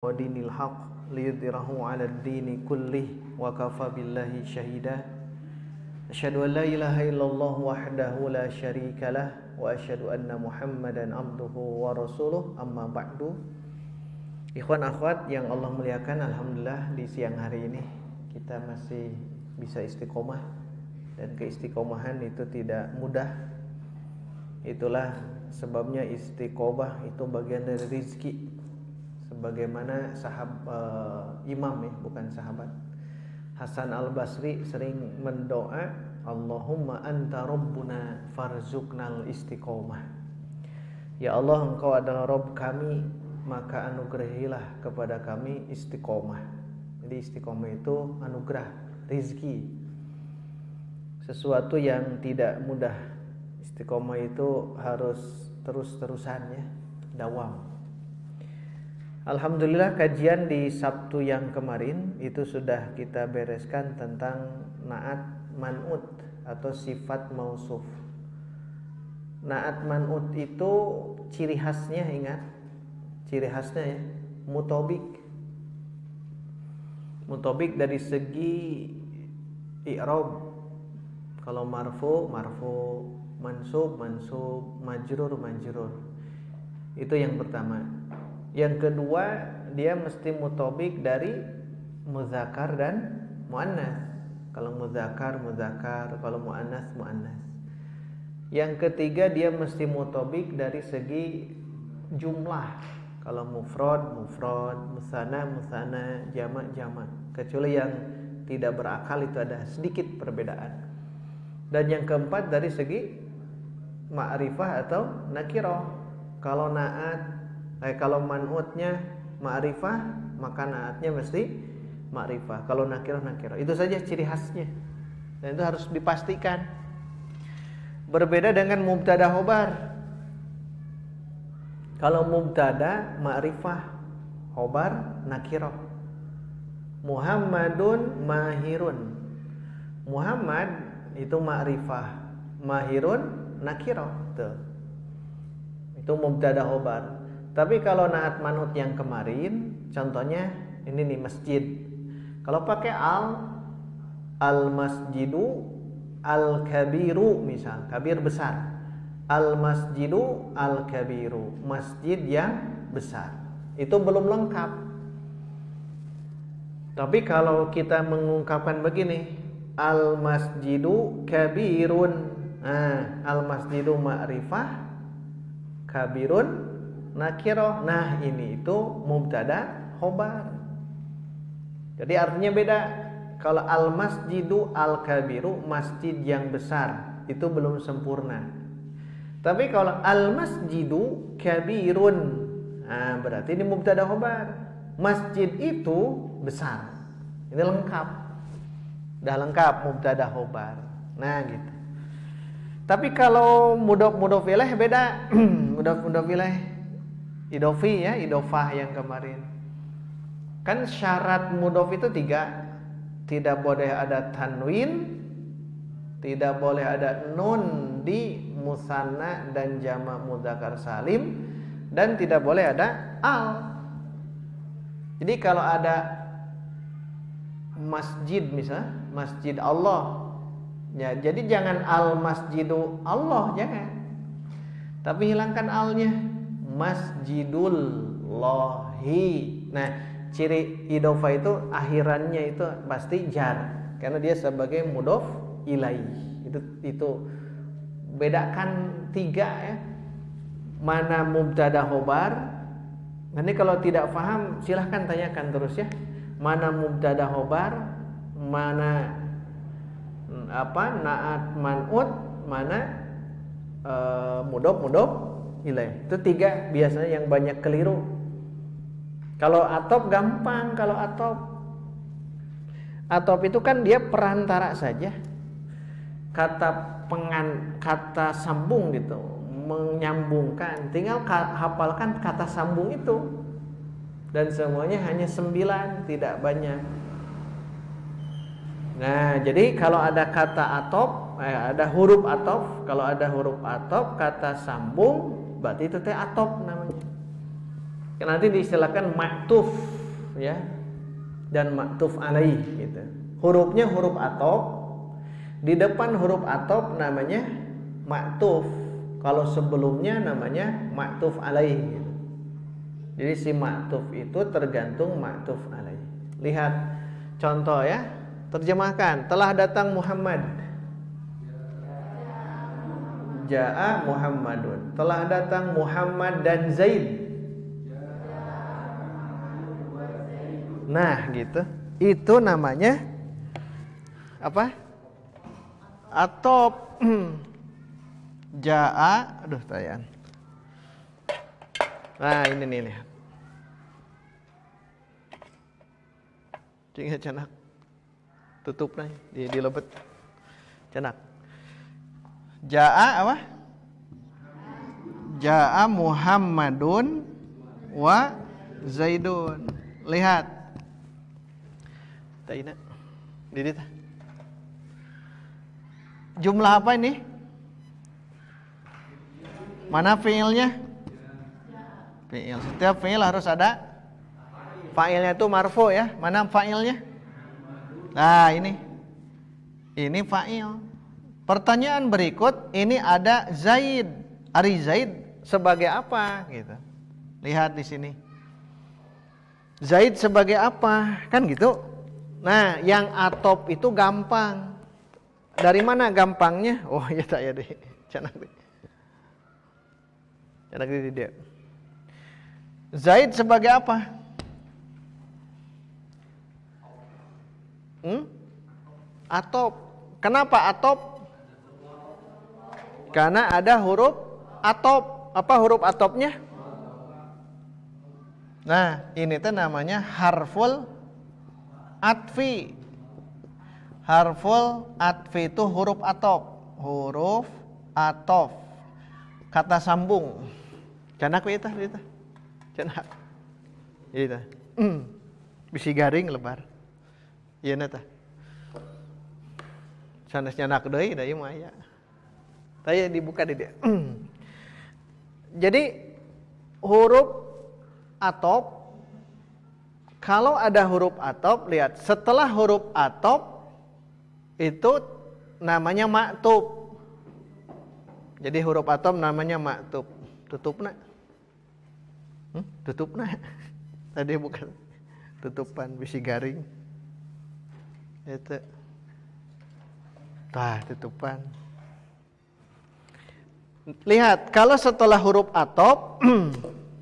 wa dinil haq liyudhhirahu 'ala ad-dini kullih wa kafa billahi syahida. Asyhadu an la ilaha illallah wahdahu la syarikalah wa asyhadu anna Muhammadan abduhu wa rasuluh, amma ba'du. Ikhwan akhwat yang Allah muliakan, alhamdulillah di siang hari ini kita masih bisa istiqomah, dan keistiqomahan itu tidak mudah. Itulah sebabnya istiqomah itu bagian dari rizki. Sebagaimana imam ya, bukan sahabat, Hasan al-Basri sering mendoa, Allahumma anta rabbuna farzuqnal istiqomah. Ya Allah, engkau adalah Rabb kami, maka anugerahilah kepada kami istiqomah. Jadi istiqomah itu anugerah, rizki, sesuatu yang tidak mudah. Istiqomah itu harus terus-terusan ya, dawam. Alhamdulillah, kajian di Sabtu yang kemarin itu sudah kita bereskan tentang naat man'ut atau sifat mausuf. Naat man'ut itu ciri khasnya, ingat ciri khasnya ya, mutobik. Mutobik dari segi i'rab. Kalau marfu, marfu, mansub, mansub, majrur, majrur. Itu yang pertama. Yang kedua, dia mesti mutobik dari muzakkar dan muannas. Kalau muzakkar, muzakkar, kalau muannas, muannas. Yang ketiga, dia mesti mutobik dari segi jumlah. Kalau mufrad, mufrad, musanna, musanna, jamak, jamak. Kecuali yang tidak berakal itu ada sedikit perbedaan. Dan yang keempat dari segi ma'rifah atau nakirah. Kalau man'utnya ma'rifah, maka naatnya mesti ma'rifah. Kalau nakirah, nakirah. Itu saja ciri khasnya, dan itu harus dipastikan. Berbeda dengan mubtada khobar. Kalau mubtada ma'rifah, khobar nakirah. Muhammadun mahirun. Muhammad itu ma'rifah, mahirun nakirah. Itu mubtada khobar. Tapi kalau naat manut yang kemarin, contohnya ini nih, masjid. Kalau pakai al masjidu al kabiru, misal kabir besar, al masjidu al kabiru, masjid yang besar, itu belum lengkap. Tapi kalau kita mengungkapkan begini, al masjidu kabirun, al masjidu ma'rifah, kabirun nakirah. Nah, ini itu mubtada khobar. Jadi artinya beda. Kalau al masjidu al kabiru, masjid yang besar, itu belum sempurna. Tapi kalau al masjidu kabirun, berarti ini mubtada khobar. Masjid itu besar. Ini lengkap. Udah lengkap mubtada khobar. Nah, gitu. Tapi kalau mudhof ilaih beda. Mudhof ilaih idofi ya, idofah yang kemarin. Kan syarat mudhof itu 3. Tidak boleh ada tanwin, tidak boleh ada nun di musanna dan jamak mudzakkar salim, dan tidak boleh ada al. Jadi kalau ada masjid, misalnya masjid Allah ya, jadi jangan al masjidu Allah, jangan. Tapi hilangkan alnya, masjidul lahi. Nah, ciri idofah itu akhirannya itu pasti jar, karena dia sebagai mudhof ilaih. Itu bedakan 3 ya. Mana mubtada khobar. Nanti kalau tidak paham silahkan tanyakan terus ya. Mana mubtada khobar, mana naat man'ut, mana mudhof ilaih. Itu 3 biasanya yang banyak keliru. Kalau atop gampang. Kalau atop itu kan dia perantara saja. Kata sambung gitu, menyambungkan. Tinggal hafalkan kata sambung itu. Dan semuanya hanya 9, tidak banyak. Nah, jadi kalau ada kata atop, ada huruf atop. Kalau ada huruf atop, kata sambung, berarti itu atop namanya. Nanti diistilahkan ma'tuf ya dan ma'tuf alaih gitu. Hurufnya huruf atop, di depan huruf atop namanya ma'tuf. Kalau sebelumnya namanya ma'tuf alaih gitu. Jadi si ma'tuf itu tergantung ma'tuf alaih. Lihat contoh ya, terjemahkan. Telah datang Muhammad. Ja'a Muhammadun. Telah datang Muhammad dan Zaid. Nah gitu. Itu namanya apa? Atop. Ja'a, aduh tayan. Nah ini nih lihat. Cing canak. Tutup nih di lebet. Canak. Ja'a apa? Ja'a Muhammadun wa Zaidun. Lihat. Taina. Didit. Jumlah apa ini? Mana fiilnya? Fiil. Setiap fiil harus ada fa'ilnya itu marfu ya. Mana fa'ilnya? Nah, ini. Ini fa'il. Pertanyaan berikut, ini ada Zaid. Ari Zaid sebagai apa gitu. Lihat di sini. Zaid sebagai apa? Kan gitu. Nah, yang atop itu gampang. Dari mana gampangnya? Oh, ya tak ya deh. Canak deh. Canak deh dia. Zaid sebagai apa? Atop. Kenapa atop? Karena ada huruf atop. Apa huruf atopnya? Nah, ini tuh namanya harful atfi. Harful atfi itu huruf atop. Huruf atop. Kata sambung. Canak we eta. Canak. Eta. Bisi garing lebar. Ieu na tah. Sanes nyanak deui da ieu mah aya. Taya dibuka di dia. Jadi huruf atop, kalau ada huruf atop, lihat setelah huruf atop itu namanya maktub. Jadi huruf atop namanya maktub. Tutupna. Tutupna. Tadi bukan tutupan bisi garing. Itu. Tah tutupan. Lihat, kalau setelah huruf atop,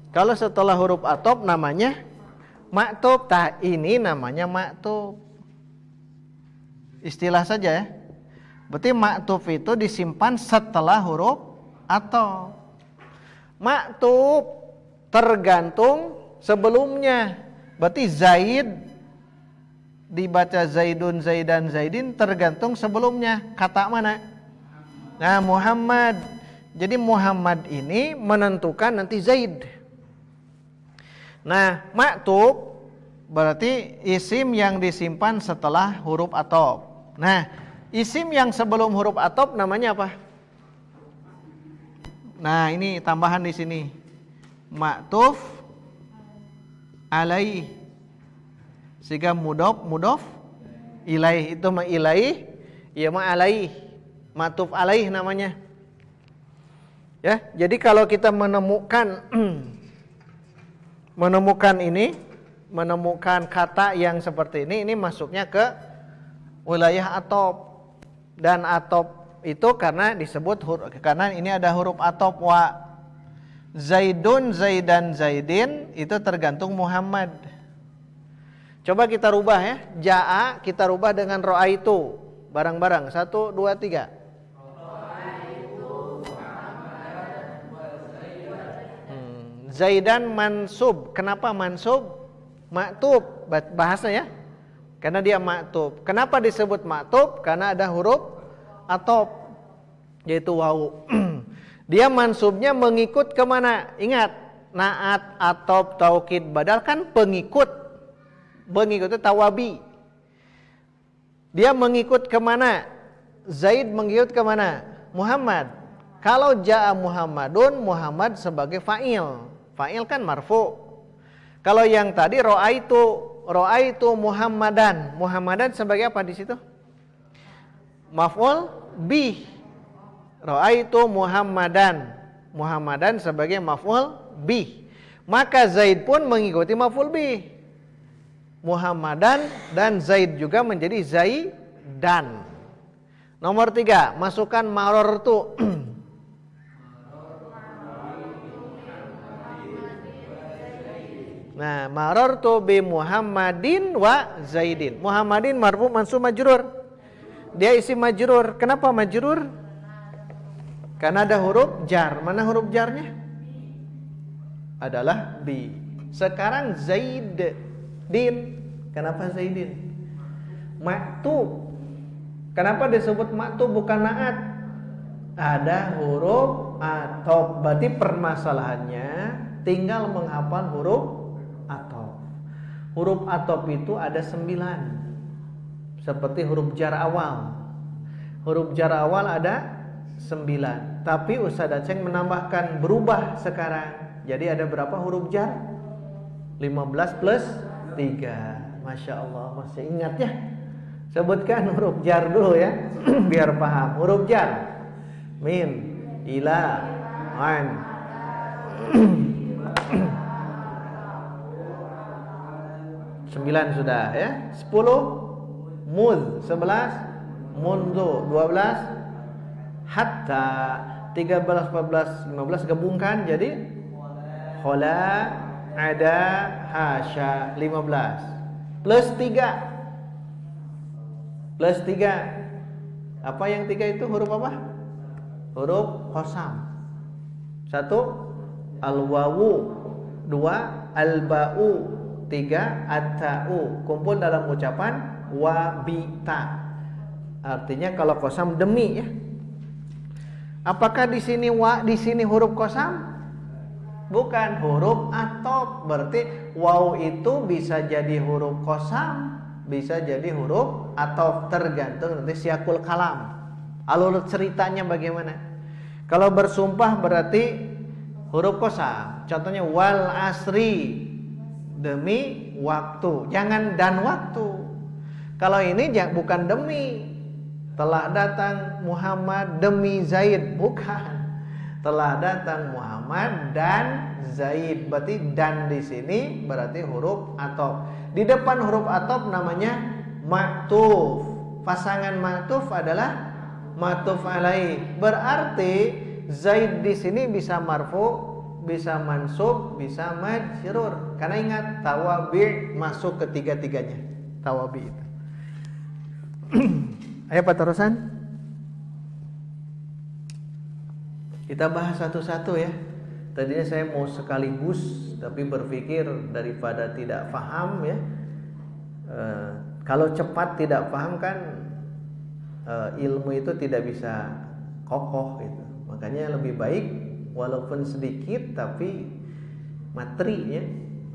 kalau setelah huruf atop namanya maktub. Tah ini namanya maktub. Istilah saja ya. Berarti maktub itu disimpan setelah huruf atop. Maktub tergantung sebelumnya. Berarti Zaid dibaca Zaidun, Zaidan, Zaidin tergantung sebelumnya. Kata mana? Nah, Muhammad. Jadi Muhammad ini menentukan nanti Zaid. Nah, maktub berarti isim yang disimpan setelah huruf atop. Nah, isim yang sebelum huruf atop namanya apa? Nah, ini tambahan di sini. Maktuf alaih. Sehingga mudof ilaih, itu mah ilaih, iya mah alaih. Maktuf alaih namanya. Ya, jadi kalau kita menemukan menemukan kata yang seperti ini masuknya ke wilayah atop. Dan atop itu karena disebut karena ini ada huruf atop. Wa Zaidun, Zaidan, Zaidin itu tergantung Muhammad. Coba kita rubah ya. Ja'a kita rubah dengan ro'aitu. Barang-barang 1, 2, 3. Zaidan mansub. Kenapa mansub? Maktub bahasa ya. Karena dia maktub. Kenapa disebut maktub? Karena ada huruf atop, yaitu wawu. Dia mansubnya mengikut kemana? Ingat, naat, atop, taukid, badal kan pengikut. Pengikut itu tawabi. Dia mengikut kemana? Zaid mengikut kemana? Muhammad. Kalau ja'a Muhammadun, Muhammad sebagai fa'il. Fa'il kan marfu. Kalau yang tadi ro'aitu Muhammadan. Muhammadan sebagai apa di situ? Maf'ul bih. Ro'aitu Muhammadan. Muhammadan sebagai maf'ul bih. Maka Zaid pun mengikuti maf'ul bih. Muhammadan dan Zaid juga menjadi Zaidan. Nomor 3, masukkan marortu. Nah, marortu bi Muhammadin wa Zaidin. Muhammadin marfu mansub majrur. Dia isim majrur. Kenapa majrur? Karena ada huruf jar. Mana huruf jarnya? Adalah bi. Sekarang Zaidin. Kenapa Zaidin? Maktub. Kenapa disebut maktub bukan naat? Ada huruf atop. Berarti permasalahannya tinggal menghafal huruf atop. Huruf atop itu ada 9. Seperti huruf jar awal. Huruf jar awal ada 9. Tapi Ustaz Aceng menambahkan berubah sekarang. Jadi ada berapa huruf jar? 15 plus 3. Masya Allah, masih ingat ya? Sebutkan huruf jar dulu ya. Biar paham. Huruf jar. Min, ila, an. 9 sudah ya. 10 mud, 11 mundu, 12 hatta, 13, 14, 15 gabungkan jadi khola, ada, hasya, 15 plus 3. Plus 3. Apa yang 3 itu huruf apa? Huruf qasam. 1 al-wawu, 2 al-ba'u, 3 at-ta'u. Kumpul dalam ucapan wabita. Artinya kalau qasam demi ya. Apakah di sini di sini huruf qasam? Bukan, huruf atop. Berarti waw itu bisa jadi huruf qasam, bisa jadi huruf atau tergantung nanti siakul kalam, alur ceritanya bagaimana. Kalau bersumpah berarti huruf qasam. Contohnya wal asri, demi waktu. Jangan dan waktu. Kalau ini bukan demi. Telah datang Muhammad demi Zaid, bukan. Telah datang Muhammad dan Zaid. Berarti dan di sini berarti huruf atop. Di depan huruf atop namanya maktuf. Pasangan maktuf adalah maktuf alaih. Berarti Zaid di sini bisa marfu, bisa mansub, bisa majrur. Karena ingat tawabi masuk ketiga-tiganya. Tawabi itu. Ayo Pak terusan. Kita bahas satu-satu ya. Tadinya saya mau sekaligus, tapi berpikir daripada tidak paham ya. Kalau cepat tidak paham kan ilmu itu tidak bisa kokoh gitu. Makanya lebih baik walaupun sedikit tapi materi ya.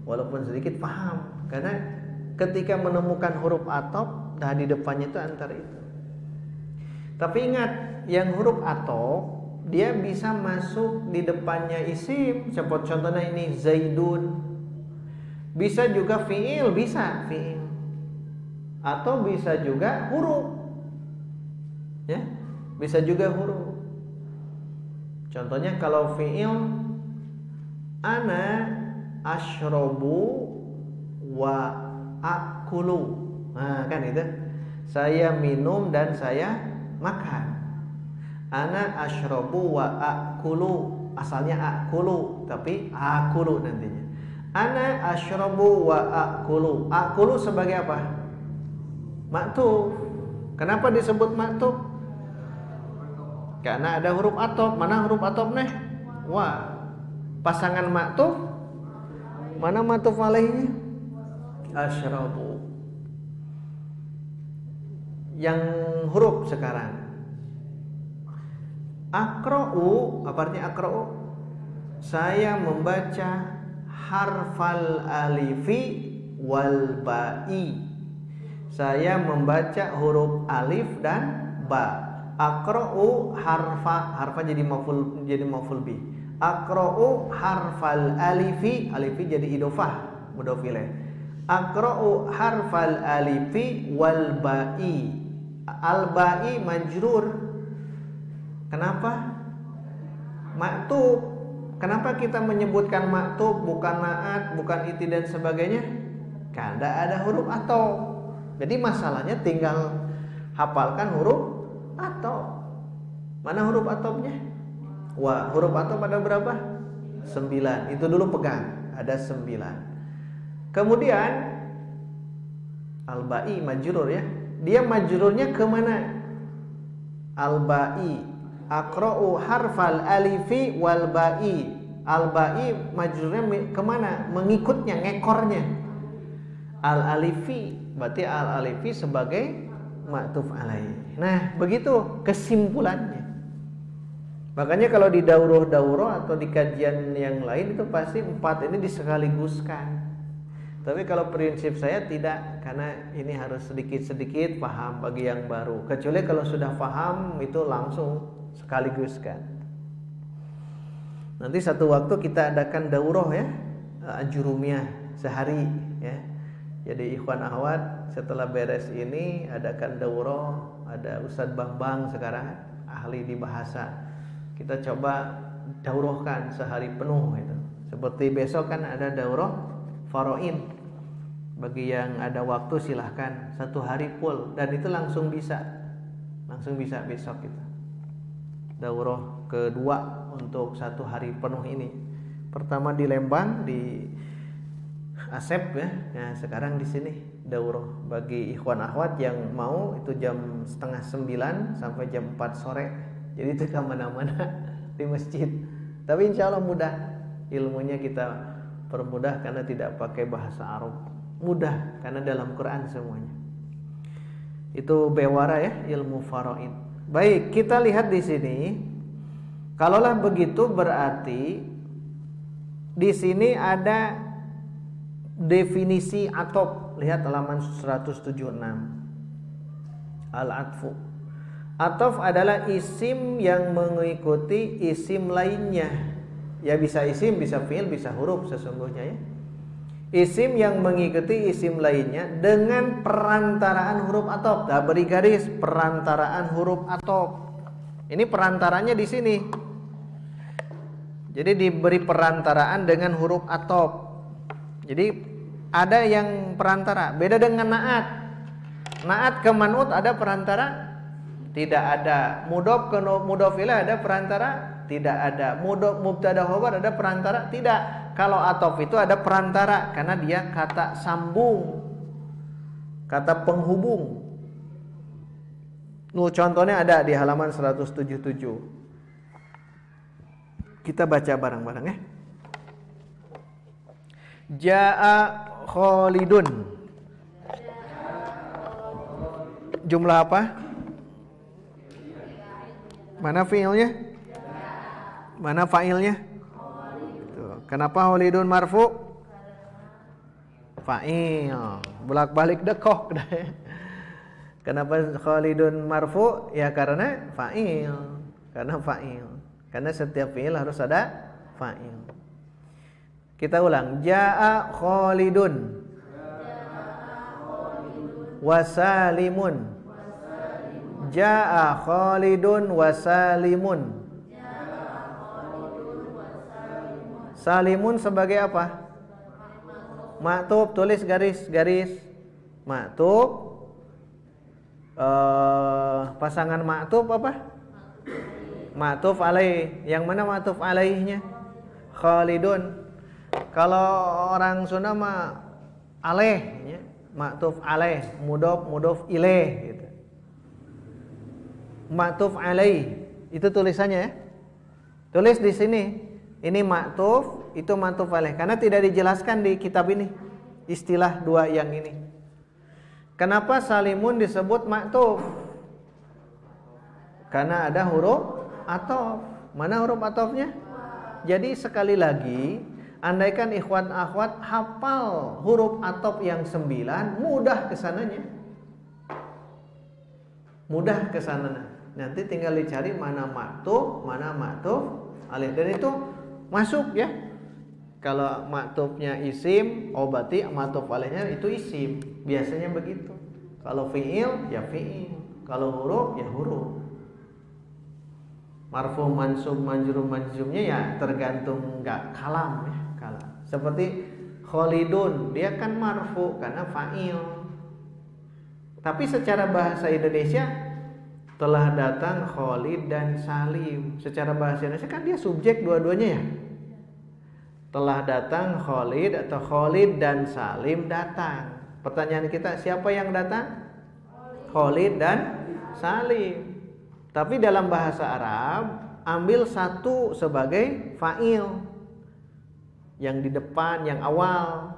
Walaupun sedikit paham. Karena ketika menemukan huruf atop, dah di depannya itu antara itu. Tapi ingat, yang huruf atop dia bisa masuk di depannya isim. Contohnya ini Zaidun. Bisa juga fi'il, bisa fi'il. Atau bisa juga huruf. Ya, bisa juga huruf. Contohnya kalau fi'il ana asyrobu wa akulu. Nah, kan itu. Saya minum dan saya makan. Ana asyrobu wa akulu. Asalnya akulu, tapi akulu nantinya. Ana asyrobu wa akulu. Akulu sebagai apa? Maktuf. Kenapa disebut maktuf? Karena ada huruf atop. Mana huruf atop nih? Wa. Pasangan maktuf. Mana maktuf alaihnya? Asyrobu. Yang huruf sekarang. Aqra'u, apa artinya aqra'u? Saya membaca harfal alifi wal ba'i. Saya membaca huruf alif dan ba. Aqra'u harfa jadi maf'ul bi. Aqra'u harfal alifi, alifi jadi idofah. mudhof ilaih. Aqra'u harfal alifi wal ba'i. Al ba'i majrur. Kenapa? Maktub. Kenapa kita menyebutkan maktub bukan naat, bukan iti dan sebagainya? Karena ada huruf atau. Jadi masalahnya tinggal hafalkan huruf atau. Mana huruf atopnya? Wah, huruf atop ada berapa? 9. Itu dulu pegang. Ada 9. Kemudian al-ba'i majrur ya. Dia majrurnya ke mana? Al-ba'i. Aqra'u harfal alifi wal ba'i. Al-ba'i majrurnya ke mana? Mengikutnya, ngekornya. Al-alifi. Berarti al-alifi sebagai ma'tuf alaih. Nah, begitu kesimpulannya. Makanya kalau di daurah atau di kajian yang lain itu pasti 4 ini disekaliguskan. Tapi kalau prinsip saya tidak, karena ini harus sedikit-sedikit paham bagi yang baru. Kecuali kalau sudah paham itu langsung sekaliguskan. Nanti satu waktu kita adakan daurah ya, ajurumiyah sehari ya. Jadi ikhwan akhwat setelah beres ini adakan daurah, ada Ustadz Bambang sekarang ahli di bahasa. Kita coba daurahkan sehari penuh itu. Seperti besok kan ada daurah faraid. Bagi yang ada waktu silahkan 1 hari full dan itu langsung bisa besok kita. Daurah kedua untuk 1 hari penuh ini. Pertama di Lembang di Asep ya. Nah, sekarang di sini daurah bagi ikhwan akhwat yang mau itu jam 8:30 sampai jam 4 sore. Jadi itu kemana-mana di masjid. Tapi insya Allah mudah. Ilmunya kita permudah karena tidak pakai bahasa Arab. Mudah karena dalam Quran semuanya. Itu bewara ya, ilmu faraid. Baik, kita lihat di sini. Kalaulah begitu berarti di sini ada definisi atop. Lihat halaman 176. Al-atfu. Atof adalah isim yang mengikuti isim lainnya. Ya bisa isim, bisa fi'il, bisa huruf sesungguhnya ya. Isim yang mengikuti isim lainnya dengan perantaraan huruf atof. Nah, beri garis perantaraan huruf atof. Ini perantaranya di sini. Jadi diberi perantaraan dengan huruf atof. Jadi ada yang perantara. Beda dengan naat. Naat ke man'ut ada perantara? Tidak ada. Mudhof ke mudhof ilaih ada perantara? Tidak ada. Mudhof mubtada khobar ada perantara? Tidak. Kalau atof itu ada perantara karena dia kata sambung, kata penghubung. Contohnya ada di halaman 177. Kita baca bareng-bareng ya. Ja'a Khalidun. Jumlah apa? Mana fi'ilnya? Mana fa'ilnya? Tuh. Kenapa Khalidun marfu? Fa'il. Bolak-balik dekok. Kenapa Khalidun marfu? Ya karena fa'il. Karena fa'il. Karena setiap fi'il harus ada fa'il. Kita ulang. Ja'a Khalidun wasalimun. Ja'a Khalidun wasalimun. Salimun sebagai apa? Maktub, tulis garis. Maktub. Pasangan maktub apa? Maktub alaih. Yang mana maktub alaihnya? Khalidun. Kalau orang Sunda mah alaih ya. Maktub alaih, mudhof ilaih gitu. Maktuf alaih itu tulisannya ya. Tulis di sini. Ini maktuf, itu maktuf alaih. Karena tidak dijelaskan di kitab ini istilah dua yang ini. Kenapa salimun disebut maktuf? Karena ada huruf atof. Mana huruf atofnya? Jadi sekali lagi, andaikan ikhwan akhwat hafal huruf atof yang 9, mudah kesananya. Mudah kesana. Nanti tinggal dicari mana maktuf alaih. Dan itu masuk ya. Kalau maktufnya isim, oh berarti maktuf alaihnya itu isim. Biasanya begitu. Kalau fi'il, ya fi'il. Kalau huruf, ya huruf. Marfu, mansub, majrur, majzumnya ya tergantung enggak kalam ya, kalam. Seperti Khalidun, dia kan marfu karena fa'il. Tapi secara bahasa Indonesia telah datang Khalid dan Salim. Secara bahasa Indonesia kan dia subjek dua-duanya ya. Telah datang Khalid atau Khalid dan Salim datang. Pertanyaan kita, siapa yang datang? Khalid dan Salim. Tapi dalam bahasa Arab ambil satu sebagai fa'il. Yang di depan, yang awal.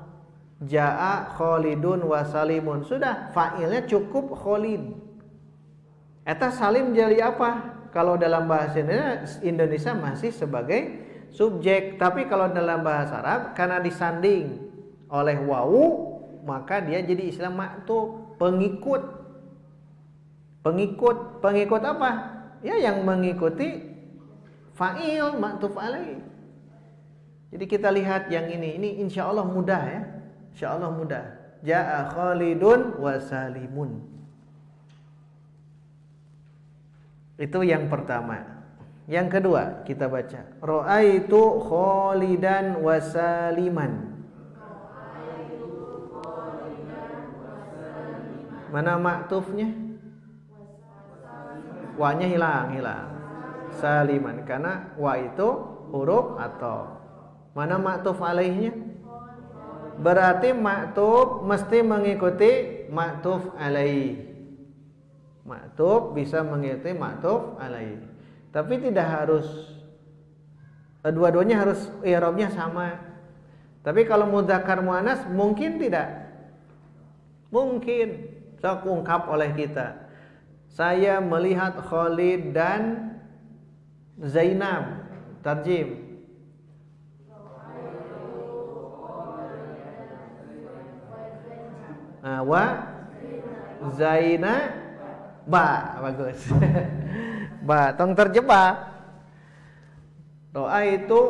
Ja'a Khalidun wa Salimun. Sudah, fa'ilnya cukup Khalid. Eta Salim jadi apa? Kalau dalam bahasa Indonesia masih sebagai subjek, tapi kalau dalam bahasa Arab karena disanding oleh wawu, maka dia jadi istilah maktuf, pengikut. Pengikut apa? Ya yang mengikuti fa'il, maktuf alaih. Jadi kita lihat yang ini insya Allah mudah ya. Insya Allah mudah. Ja'a Khalidun wa Salimun. Itu yang pertama. Yang kedua kita baca, ra'aitu Khalidan wa Saliman. Mana maktufnya? Wa-nya hilang. Saliman, karena wa itu huruf atau. Mana maktuf alaihnya? Berarti maktuf mesti mengikuti maktuf alaih. Maktuf bisa mengikuti maktuf alaih. Tapi tidak harus dua-duanya harus i'rabnya sama. Tapi kalau mudzakkar muannas mungkin tidak. Mungkin sok ungkap oleh kita. Saya melihat Khalid dan Zainab. Tarjim. Wa Zainab ba, bagus. Ba, tong terjebak. Doa itu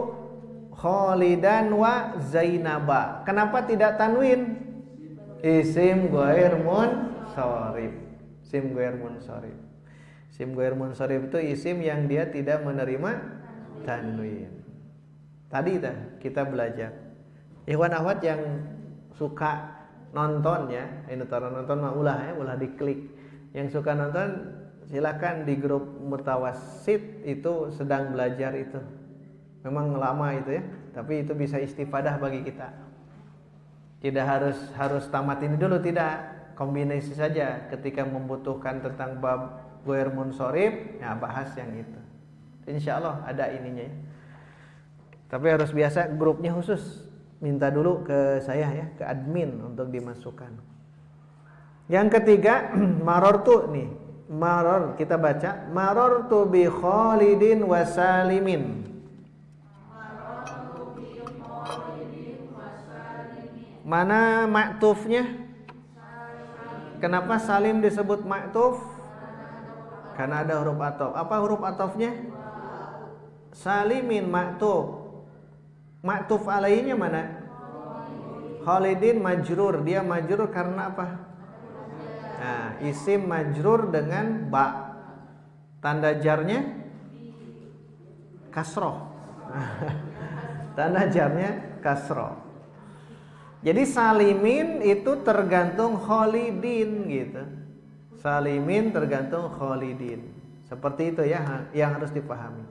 Khalidan wa Zainaba. Kenapa tidak tanwin? Isim ghair munsharif. Isim ghair munsharif. Isim ghair munsharif itu isim yang dia tidak menerima tanwin. Tadi kita belajar. Ikhwan akhwat yang suka nonton ya, ini nonton mah ulah diklik. Yang suka nonton silakan di grup Mutawassit itu sedang belajar itu. Memang lama itu ya, tapi itu bisa istifadah bagi kita. Tidak harus tamat ini dulu, tidak. Kombinasi saja ketika membutuhkan tentang bab ghair munsharif, ya bahas yang itu. Insyaallah ada ininya ya. Tapi harus biasa grupnya khusus. Minta dulu ke saya ya, ke admin untuk dimasukkan. Yang ketiga, marartu nih. Maror kita baca marartu bi Khalidin wa Salimin. Mana maktufnya? Kenapa Salim disebut maktuf? Karena ada huruf ataf. Apa huruf atafnya? Salimin maktuf. Maktuf alaihinya mana? Khalidin majrur. Dia majrur karena apa? Nah, isim majrur dengan ba. Tanda jarnya kasroh. Tanda jarnya kasroh. Jadi Salimin itu tergantung Khalidin gitu. Salimin tergantung Khalidin. Seperti itu ya yang harus dipahami.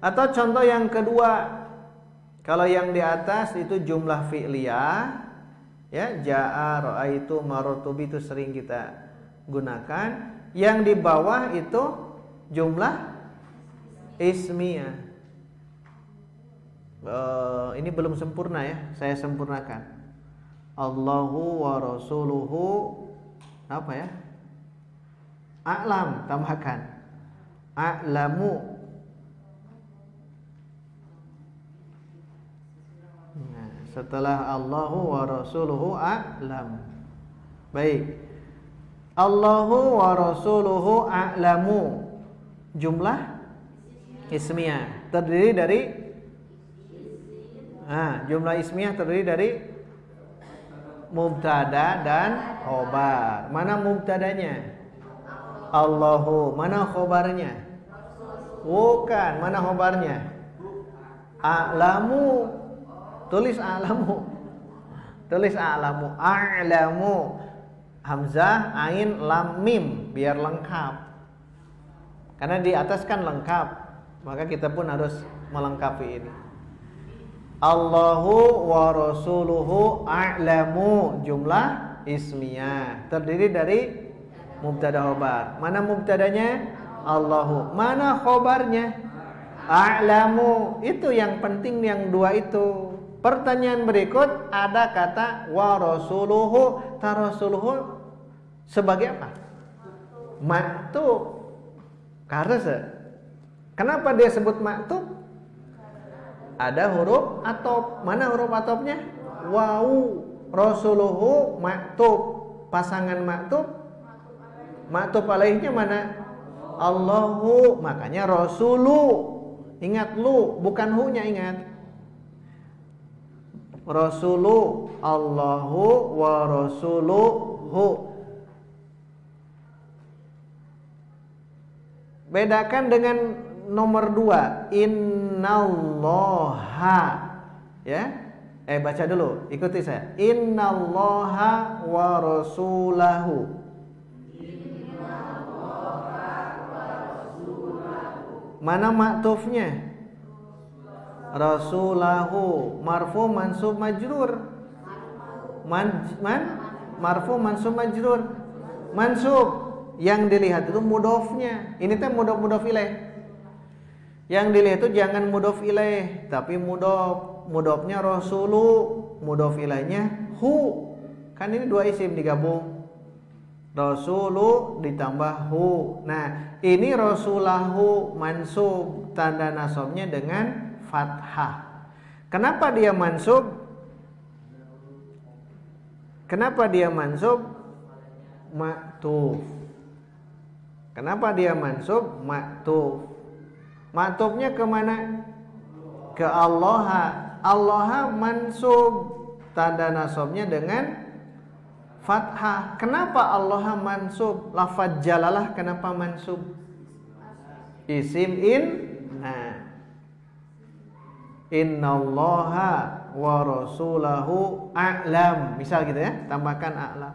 Atau contoh yang kedua, kalau yang di atas itu jumlah fi'liyah. Ya, ja'a, ra'aitu, marartu itu sering kita gunakan. Yang di bawah itu jumlah ismiyah. Ini belum sempurna ya, saya sempurnakan. Allahu wa rasuluhu apa ya? A'lam, tambahkan. A'lamu. Setelah Allahu wa rasuluhu a'lam. Baik. Allahu wa rasuluhu a'lamu. Jumlah ismiyah terdiri dari Nah, jumlah ismiyah terdiri dari mubtada dan khobar. Mana mubtadanya? Allahu. Mana khobarnya? Bukan. Mana khobarnya? A'lamu. Tulis a'lamu. Tulis a'lamu. A'lamu. Hamzah, ain, lam, mim. Biar lengkap. Karena di atas kan lengkap. Maka kita pun harus melengkapi ini. Allahu wa rasuluhu a'lamu. Jumlah ismiyah terdiri dari mubtada khobar. Mana mubtadanya? Allahu. Mana khobarnya? A'lamu. Itu yang penting, yang dua itu. Pertanyaan berikut, ada kata wa rasuluhu. Ta rasuluhu sebagai apa? Maktub. Karena kenapa dia sebut maktub? Ada huruf atop. Mana huruf atopnya? Wawu. Rasuluhu maktub. Pasangan maktub. Maktub alaihnya mana? Allahu. Makanya rasulu. Ingat lu, bukan hu-nya, ingat. Rasulu. Allahu wa rasuluhu. Bedakan dengan nomor 2, innallaha, ya. Baca dulu, ikuti saya. Innallaha wa rasulahu. Mana maktufnya? Rasulahu. Marfu, mansub, majrur. Marfu, mansub, majrur. Mansub. Yang dilihat itu mudhofnya. Ini teh mudhof ilaih. Yang dilihat itu jangan mudhof ilaih, tapi mudhofnya rasulu, mudhof ilaihnya hu. Kan ini dua isim digabung. Rasulu ditambah hu. Nah, ini rasulahu mansub, tanda nasabnya dengan fathah. Kenapa dia mansub? Kenapa dia mansub? Maktuf. Kenapa dia mansub? Maktuf. Maktufnya kemana? Ke Allah. Allah mansub, tanda nasabnya dengan fathah. Kenapa Allah mansub? Lafaz jalalah kenapa mansub? Isim innallaha wa rasulahu a'lam. Misal gitu ya, tambahkan a'lam.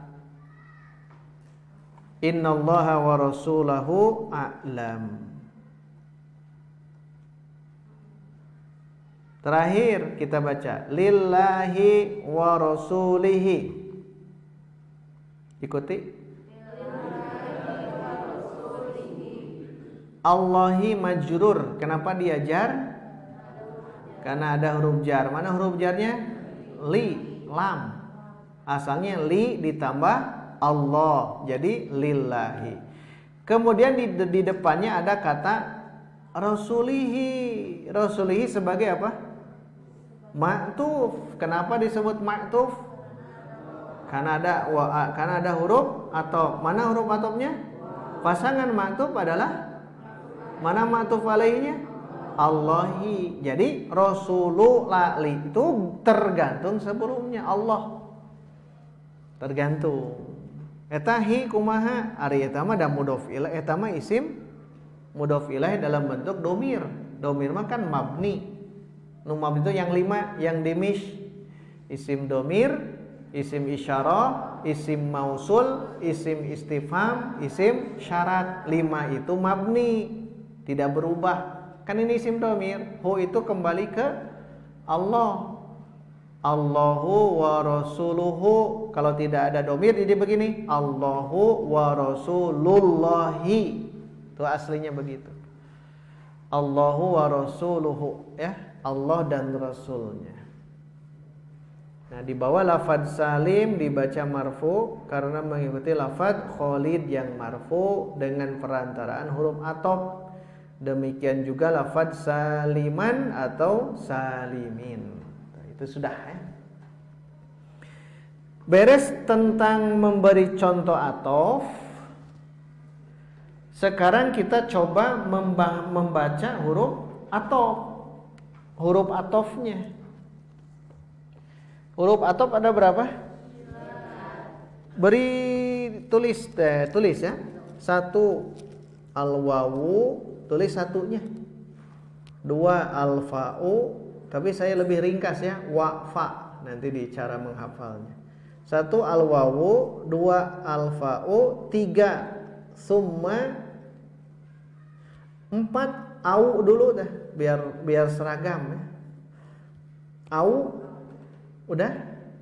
Innallaha wa rasulahu a'lam. Terakhir kita baca lillahi wa rasulihi. Ikuti. Allahi majrur. Kenapa dia jar? Karena ada huruf jar. Mana huruf jarnya? Li, lam. Asalnya li ditambah Allah, jadi lillahi. Kemudian di depannya ada kata rasulihi. Rasulihi sebagai apa? Maktuf. Kenapa disebut maktuf? Karena ada huruf atau. Mana huruf atofnya? Pasangan maktuf adalah mana maktuf alaihnya? Allahi. Jadi rasulullah itu tergantung sebelumnya Allah. Tergantung. Eta hi kumaha? Ari eta mah da mudhof ilaih, eta mah isim mudhof ilaih dalam bentuk domir. Domir mah kan mabni. Nu mabni itu yang 5, yang dimish. Isim domir, isim isyarah, isim mausul, isim istifham, isim syarat. 5 itu mabni, tidak berubah. Kan ini isim domir. Hu itu kembali ke Allah. Allahu wa rasuluhu. Kalau tidak ada domir jadi begini, Allahu wa rasulullahi. Itu aslinya begitu. Allahu wa rasuluhu, ya, Allah dan rasulnya. Nah, di bawah lafadz salim dibaca marfu karena mengikuti lafadz khalid yang marfu dengan perantaraan huruf atop. Demikian juga lafadz saliman atau salimin. Itu sudah ya. Beres tentang memberi contoh atof. Sekarang kita coba membaca huruf atof. Huruf atofnya. Huruf atop ada berapa? Beri tulis ya. 1 al-wawu, tulis satunya. 2 al-fa'u, tapi saya lebih ringkas ya, wa fa nanti di cara menghafalnya. 1 al-wawu, 2 al-fa'u, 3 summa, 4 au dulu dah biar seragam ya. Au udah.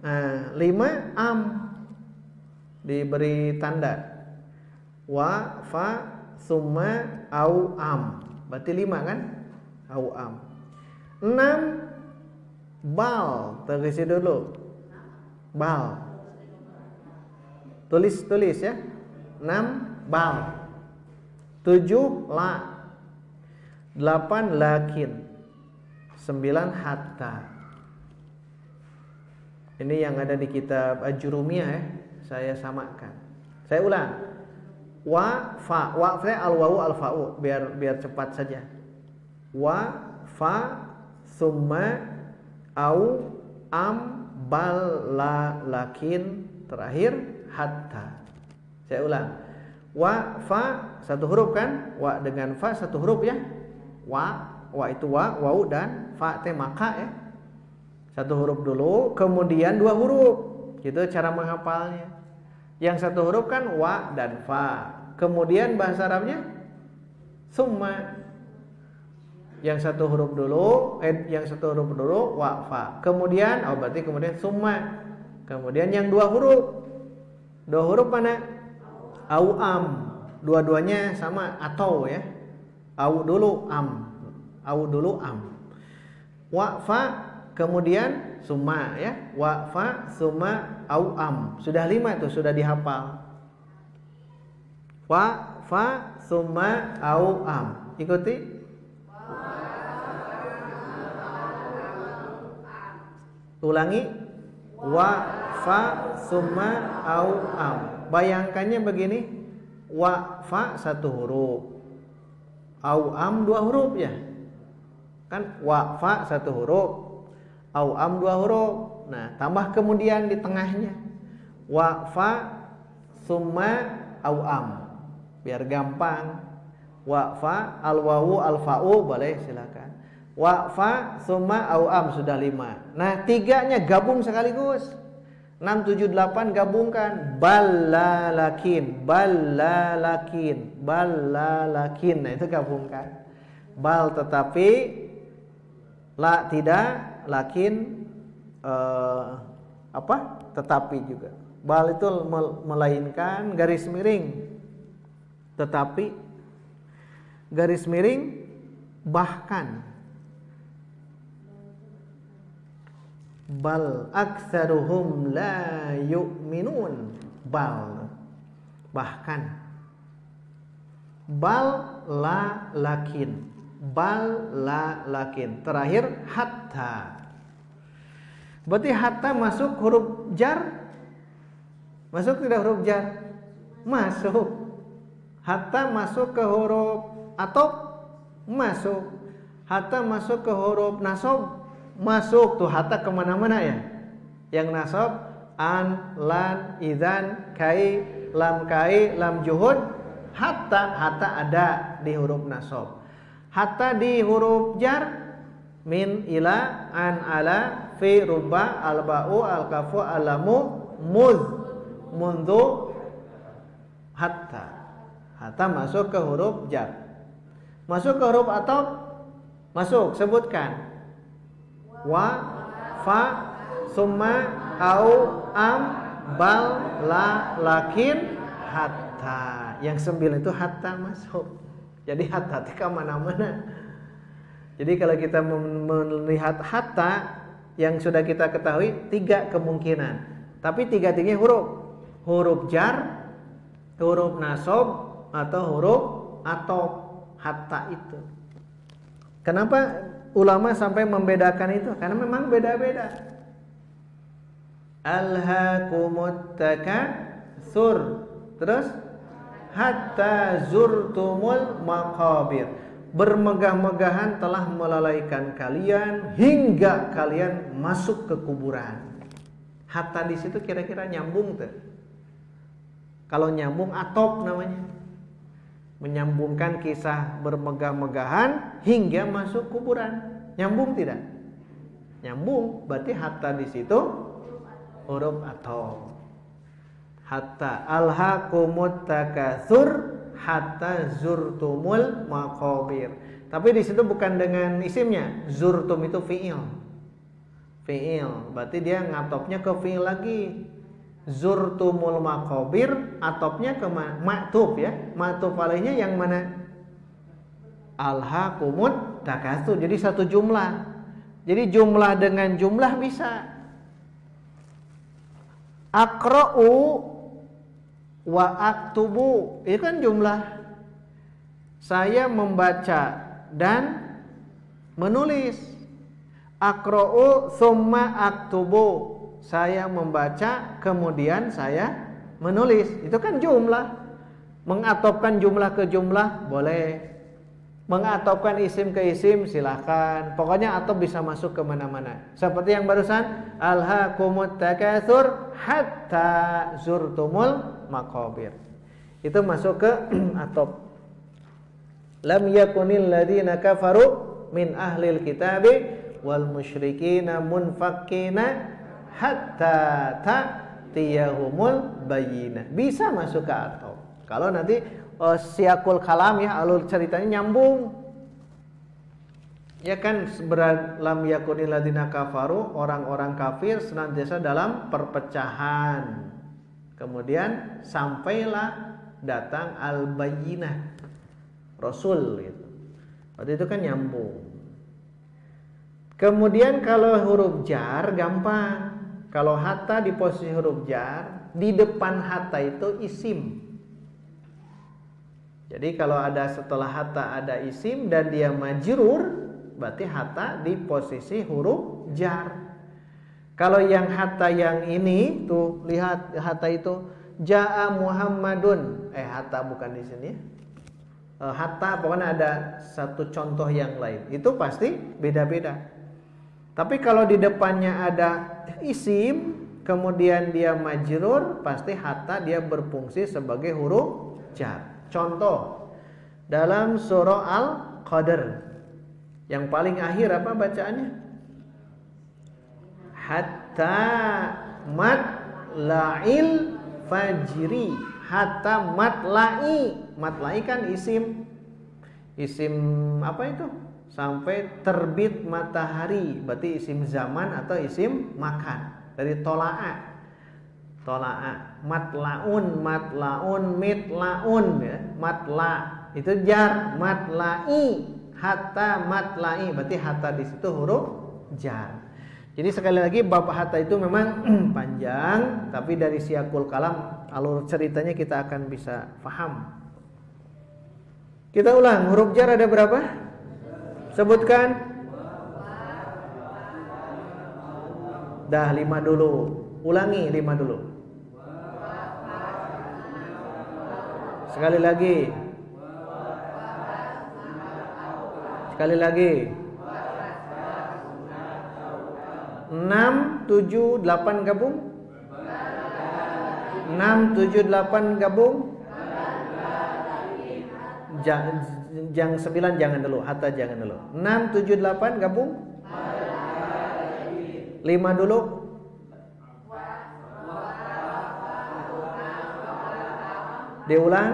Nah, 5 am diberi tanda. Wa fa summa au am. Berarti 5 kan? Au am. 6 bal, tulis dulu. Bal. Tulis ya. 6 bal. 7 la. 8 lakin. 9 hatta. Ini yang ada di kitab Ajurumiyah ya. Saya samakan. Saya ulang. Wa fa, wa fa al-wawu al-fa'u biar cepat saja. Wa fa summa au am bal la lakin, terakhir hatta. Saya ulang. Wa fa satu huruf kan? Wa dengan fa satu huruf ya. Wa itu wau dan fa teh maka ya. Satu huruf dulu, kemudian 2 huruf. Gitu cara menghafalnya. Yang satu huruf kan wa dan fa. Kemudian bahasa Arabnya summa. Yang satu huruf dulu, wa fa. Kemudian berarti kemudian summa. Kemudian yang 2 huruf. 2 huruf mana? Au am. Dua-duanya sama atau ya. Au dulu am. Au dulu am. Wa fa kemudian summa ya. Wa fa summa au am. Sudah 5 tuh, sudah dihafal. Wa fa summa au am. Ikuti. Ulangi. Wa fa summa au am. Bayangkannya begini. Wa fa satu huruf. Au am 2 huruf ya. Kan wa fa satu huruf. Au am 2 huruf. Nah, tambah kemudian di tengahnya. Wa fa summa au am. Biar gampang. Wa fa al-wawu al-fa'u, boleh silakan. Wa fa summa au am sudah 5. Nah, 3-nya gabung sekaligus. 6 7 8 gabungkan. Ballalakin, ballalakin, ballalakin. Nah, itu gabungkan. Bal tetapi, la tidak, lakin tetapi juga. Bal itu melainkan, garis miring. Tetapi, garis miring, bahkan. Bal aktsaruhum la yu'minun. Bal, bahkan. Bal la lakin. Bal la lakin. Terakhir hatta. Berarti hatta masuk huruf jar? Masuk tidak huruf jar? Masuk. Hatta masuk ke huruf atop? Masuk. Hatta masuk ke huruf nasob? Masuk. Tuh hatta kemana-mana ya. Yang nasob an, lan, idzan, kai, lam juhud. Hatta ada di huruf nasob. Hatta di huruf jar, min, ila, an, ala, fi, ruba, alba'u, alkafu, alamu, muz, mundu, hatta. Hatta masuk ke huruf jar. Masuk ke huruf atop? Masuk, sebutkan. Wa, fa, summa, au, am, bal, la, lakin, hatta. Yang 9 itu hatta masuk. Jadi hatta ke mana-mana. Jadi kalau kita melihat hatta yang sudah kita ketahui 3 kemungkinan. Tapi 3-tiganya huruf. Huruf jar, huruf nasob, atau huruf atop. Hatta itu. Kenapa ulama sampai membedakan itu? Karena memang beda-beda. Alhaakumut takatsur. Terus hatta zurtumul maqabir. Bermegah-megahan telah melalaikan kalian hingga kalian masuk ke kuburan. Hatta di situ kira-kira nyambung tuh. Kalau nyambung atop namanya. Menyambungkan kisah bermegah-megahan hingga masuk kuburan. Nyambung tidak? Nyambung, berarti hatta di situ huruf atop. Hatta alhaqumut takatsur hatta zurtumul maqabir. Tapi di situ bukan dengan isimnya. Zurtum itu fiil. Fiil, berarti dia ngatopnya ke fiil lagi. Zurtumul maqabir atopnya ke maktub ya. Maktub alaihnya yang mana? Alhaqumut takatsur. Jadi satu jumlah. Jadi jumlah dengan jumlah bisa. Aqra'u wa aktubu. Itu kan jumlah. Saya membaca dan menulis. Aqra'u summa aktubu. Saya membaca kemudian saya menulis. Itu kan jumlah. Mengatopkan jumlah ke jumlah boleh. Mengatopkan isim ke isim silahkan. Pokoknya atop bisa masuk ke mana-mana. Seperti yang barusan, alhaqumut takatsur hatta zurtumul maqabir. Itu masuk ke atop. Lam yakunil ladzina kafaru min ahlil kitabi wal musyrikina munfakkina hatta ta'tiyahumul bayyinah. Bisa masuk ke atop. Kalau nanti siakul kalam ya, alur ceritanya nyambung. Ya kan, lam yakunil ladzina kafaru, orang-orang kafir senantiasa dalam perpecahan. Kemudian sampailah datang al-bayyinah, Rasul gitu. Waktu itu kan nyambung. Kemudian kalau huruf jar gampang. Kalau hatta di posisi huruf jar, di depan hatta itu isim. Jadi kalau ada setelah hatta ada isim dan dia majrur, berarti hatta di posisi huruf jar. Kalau yang hatta yang ini tuh lihat hatta itu jaa Muhammadun. Hatta bukan di sini. Hatta pokoknya ada satu contoh yang lain. Itu pasti beda-beda. Tapi kalau di depannya ada isim, kemudian dia majrur, pasti hatta dia berfungsi sebagai huruf jar. Contoh dalam surah Al-Qadr yang paling akhir apa bacaannya? Hatta matla'il fajri. Hatta matla'i. Matla'i kan isim. Isim apa itu? Sampai terbit matahari. Berarti isim zaman atau isim makan. Dari tola'a. Tola'a. Matlaun, matlaun, mitlaun ya. Matla itu jar. Matla'i. Hatta matla'i. Berarti hatta di situ huruf jar. Jadi sekali lagi bab hatta itu memang panjang, tapi dari siakul kalam alur ceritanya kita akan bisa paham. Kita ulang, huruf jar ada berapa? Sebutkan. Dah 5 dulu. Ulangi 5 dulu. Sekali lagi. Sekali lagi. 6, 7, 8 gabung. 6, 7, 8 gabung. Yang 9 jangan dulu, hatta jangan dulu. 6, 7, 8 gabung. 5 dulu. Diulang.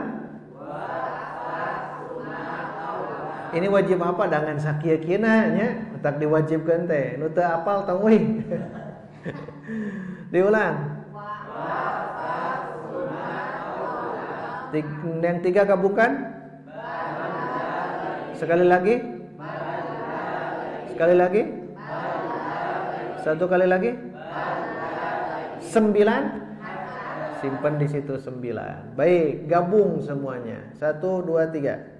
Ini wajib apa dengan sakia-kina nya, tak diwajibkan teh. Nu teu apal tong euy. Diulang. Yang 3 gabungkan. Sekali lagi. Sekali lagi. 1 kali lagi. 9. Simpan di situ 9. Baik, gabung semuanya. 1, 2, 3.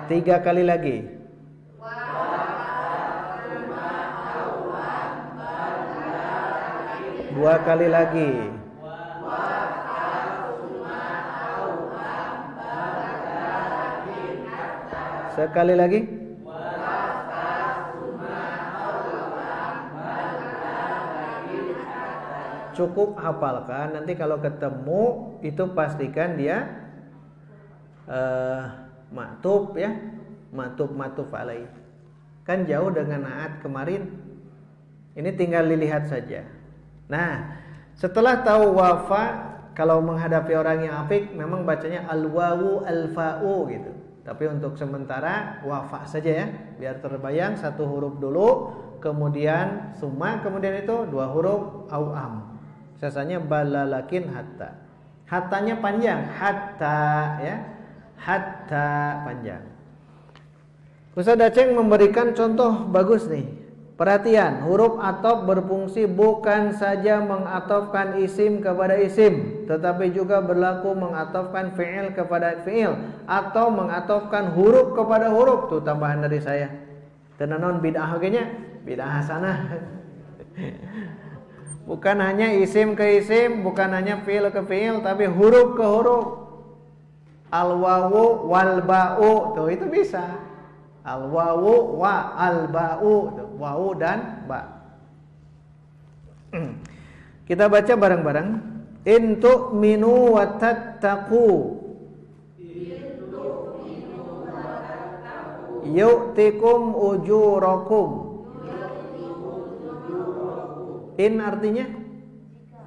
3 kali lagi. 2 kali lagi. Sekali lagi. cukup hafalkan. Nanti kalau ketemu itu pastikan dia maktub ya, maktub alaih. Kan jauh dengan naat kemarin. Ini tinggal dilihat saja. Nah, setelah tahu wafa, kalau menghadapi orang yang apik memang bacanya al-wawu al-fa'u gitu. Tapi untuk sementara wafa saja ya, biar terbayang satu huruf dulu, kemudian summa, kemudian itu dua huruf au-am. Sisanya balalakin hatta. Hattanya panjang, hatta ya. Hatta panjang. Ustaz Aceng memberikan contoh bagus nih. Perhatian, huruf ataf berfungsi bukan saja mengatofkan isim kepada isim, tetapi juga berlaku mengatofkan fi'il kepada fi'il atau mengatofkan huruf kepada huruf. Tuh tambahan dari saya. Tenanon bid'ah genya, bid'ah hasanah. Bukan hanya isim ke isim, bukan hanya fi'il ke fi'il, tapi huruf ke huruf. Al-wawu wal ba'u, tuh itu bisa. Al-wawu wa al-ba'u, wawu dan ba. Kita baca bareng-bareng. In tu'minu wa tattaqu yu'tikum ujurakum. In artinya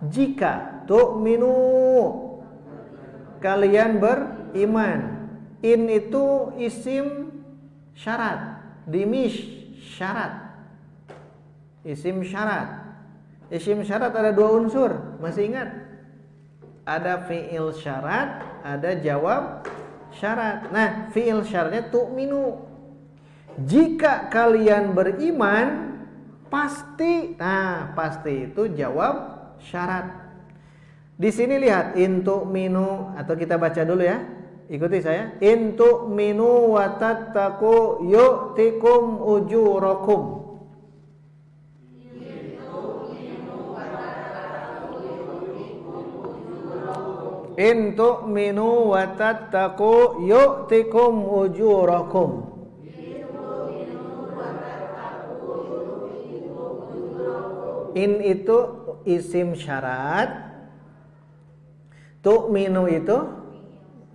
jika, tu'minu kalian beriman. In itu isim syarat, dimish syarat, isim syarat. Isim syarat ada dua unsur, masih ingat? Ada fi'il syarat, ada jawab syarat. Nah, fi'il syaratnya tu'minu. Jika kalian beriman, pasti. Nah, pasti itu jawab syarat. Di sini lihat in tu'minu, atau kita baca dulu ya. Ikuti saya. In tu'minu wa tattaqu yu'tikum ujurakum. In tu'minu wa tattaqu yu'tikum ujurakum. In itu isim syarat. Tu'minu itu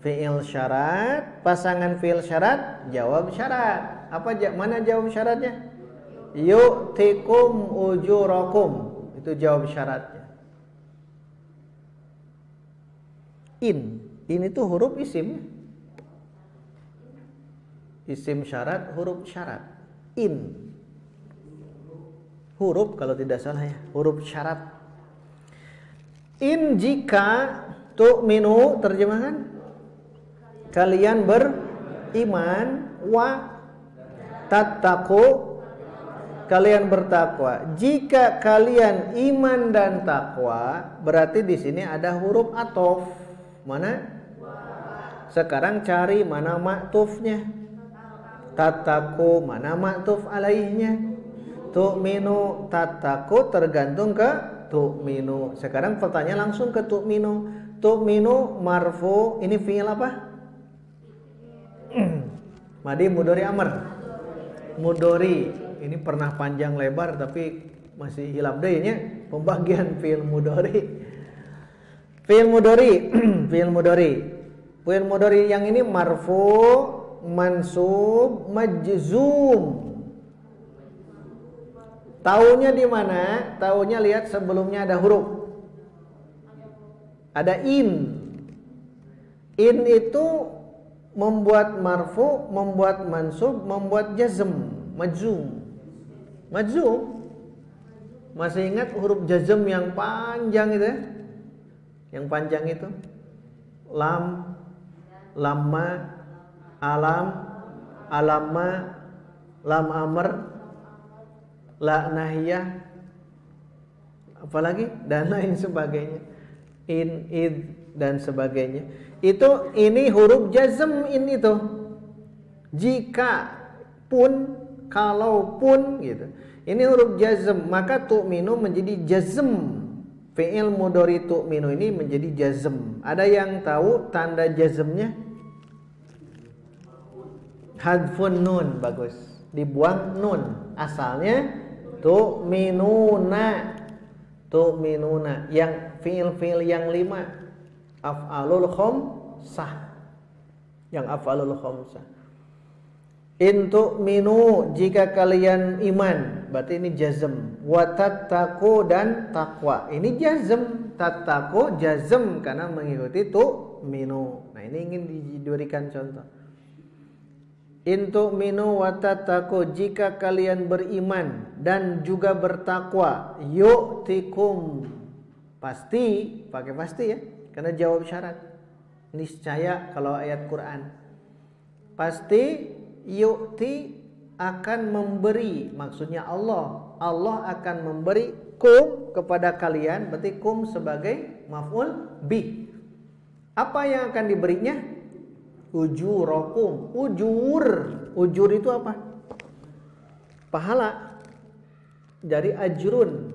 fi'il syarat, pasangan fi'il syarat, jawab syarat. Mana jawab syaratnya? Yu'tikum ujurakum. Itu jawab syaratnya. In itu huruf isim. Isim syarat, huruf syarat. In huruf kalau tidak salah ya, huruf syarat. In jika, tu'minu terjemahan kalian beriman, wa tattaqu kalian bertakwa. Jika kalian iman dan takwa, berarti di sini ada huruf athof. Mana? Sekarang cari mana maktufnya. Tattaqu mana maktuf alaihnya. Tu'minu, tattaqu tergantung ke tu'minu. Sekarang pertanyaan langsung ke tu'minu. Tu'minu marfu, ini fi'il apa? Madi mudori amr. Mudori ini pernah panjang lebar tapi masih hilap deh nya pembagian fi'il mudori. Fi'il mudori, fi'il mudori. Fi'il mudori yang ini marfu, mansub, majzum. Taunya di mana? Taunya lihat sebelumnya ada huruf. Ada in. In itu membuat marfu, membuat mansub, membuat jazm, majzum. Majzum. Masih ingat huruf jazm yang panjang itu ya? Yang panjang itu lam, lamma, alam, alamma, lam amr, la nahiyah, apalagi dan lain sebagainya, in, id dan sebagainya. Itu ini huruf jazm in itu. Jika pun, kalaupun gitu. Ini huruf jazm, maka tu'minu menjadi jazm. Fi'il mudhari tu'minu ini menjadi jazm. Ada yang tahu tanda jazmnya? Hadfun nun, bagus. Dibuang nun. Asalnya tu'minuna. tu'minuna, yang fiil-fiil yang 5 af'alul khamsah, yang af'alul khamsah. In tu'minu, jika kalian iman, berarti ini jazm. Wa tattaqu, dan takwa, ini jazm. Tattaqu jazm karena mengikuti tu'minu. Nah, ini ingin diberikan contoh. In tu'minu wa tattaqu, jika kalian beriman dan juga bertakwa, yu'tikum, pasti, pakai pasti ya, karena jawab syarat. Niscaya kalau ayat Quran. Pasti yu'ti, akan memberi, maksudnya Allah akan memberi kum, kepada kalian, berarti kum sebagai maf'ul bih. Apa yang akan diberinya? Ujurakum. Ujur itu apa? Pahala. Jadi ajrun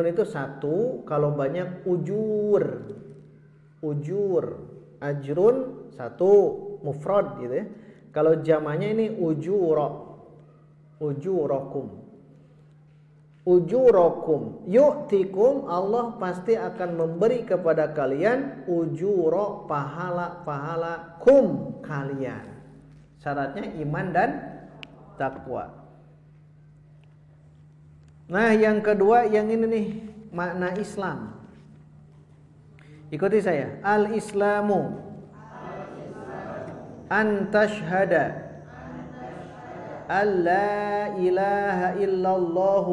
itu satu, kalau banyak ujur, ajrun satu, mufrad gitu ya. Kalau jamannya ini ujurakum, yu'tikum, Allah pasti akan memberi kepada kalian ujuro, pahala kum, kalian. Syaratnya iman dan takwa. Nah, yang kedua, yang ini nih, makna Islam. Ikuti saya. Al-Islamu an tashhada alla ilaha illallah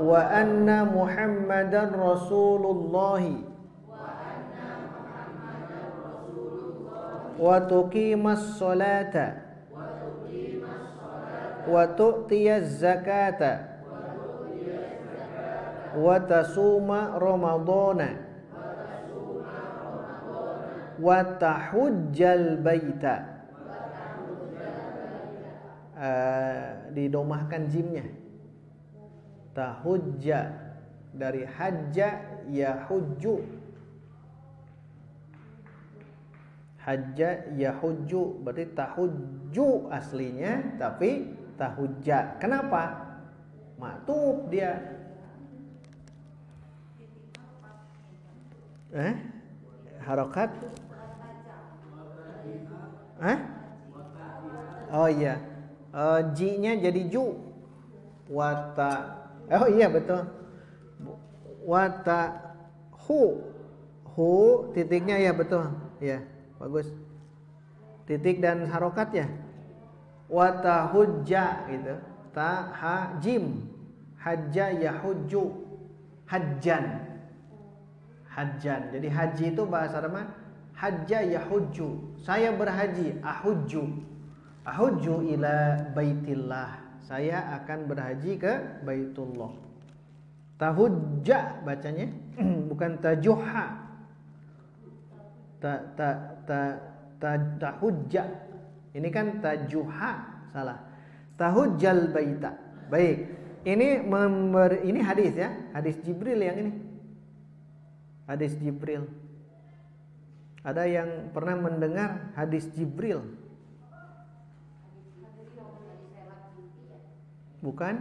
wa anna Muhammadan Rasulullah wa tuqimas salata wa tu'tiyaz zakata wa tasuma ramadana wa tahujjal baita. Didomahkan jimnya. Tahujja, dari hajja yahujju. Hajja yahujju, berarti tahujju aslinya, tapi tahujja. Kenapa? Maktub dia. Harokat? Oh iya. Ji-nya jadi ju. Wata. Oh iya betul. Wata hu. Hu titiknya ya betul. Ya, bagus. Titik dan harokat ya. Wata hujja gitu. Ta ha jim. Hajja yahujju. Hajjan. Jadi haji itu bahasa Arab hajja yahujju. Saya berhaji, ahujju ila baitillah. Saya akan berhaji ke Baitullah. Tahujja bacanya, bukan tajuha. Tahujja. Ini kan tajuha, salah. Tahujjal baita. Baik. Ini hadis ya, hadis Jibril yang ini. Hadis Jibril. Ada yang pernah mendengar hadis Jibril? Bukan?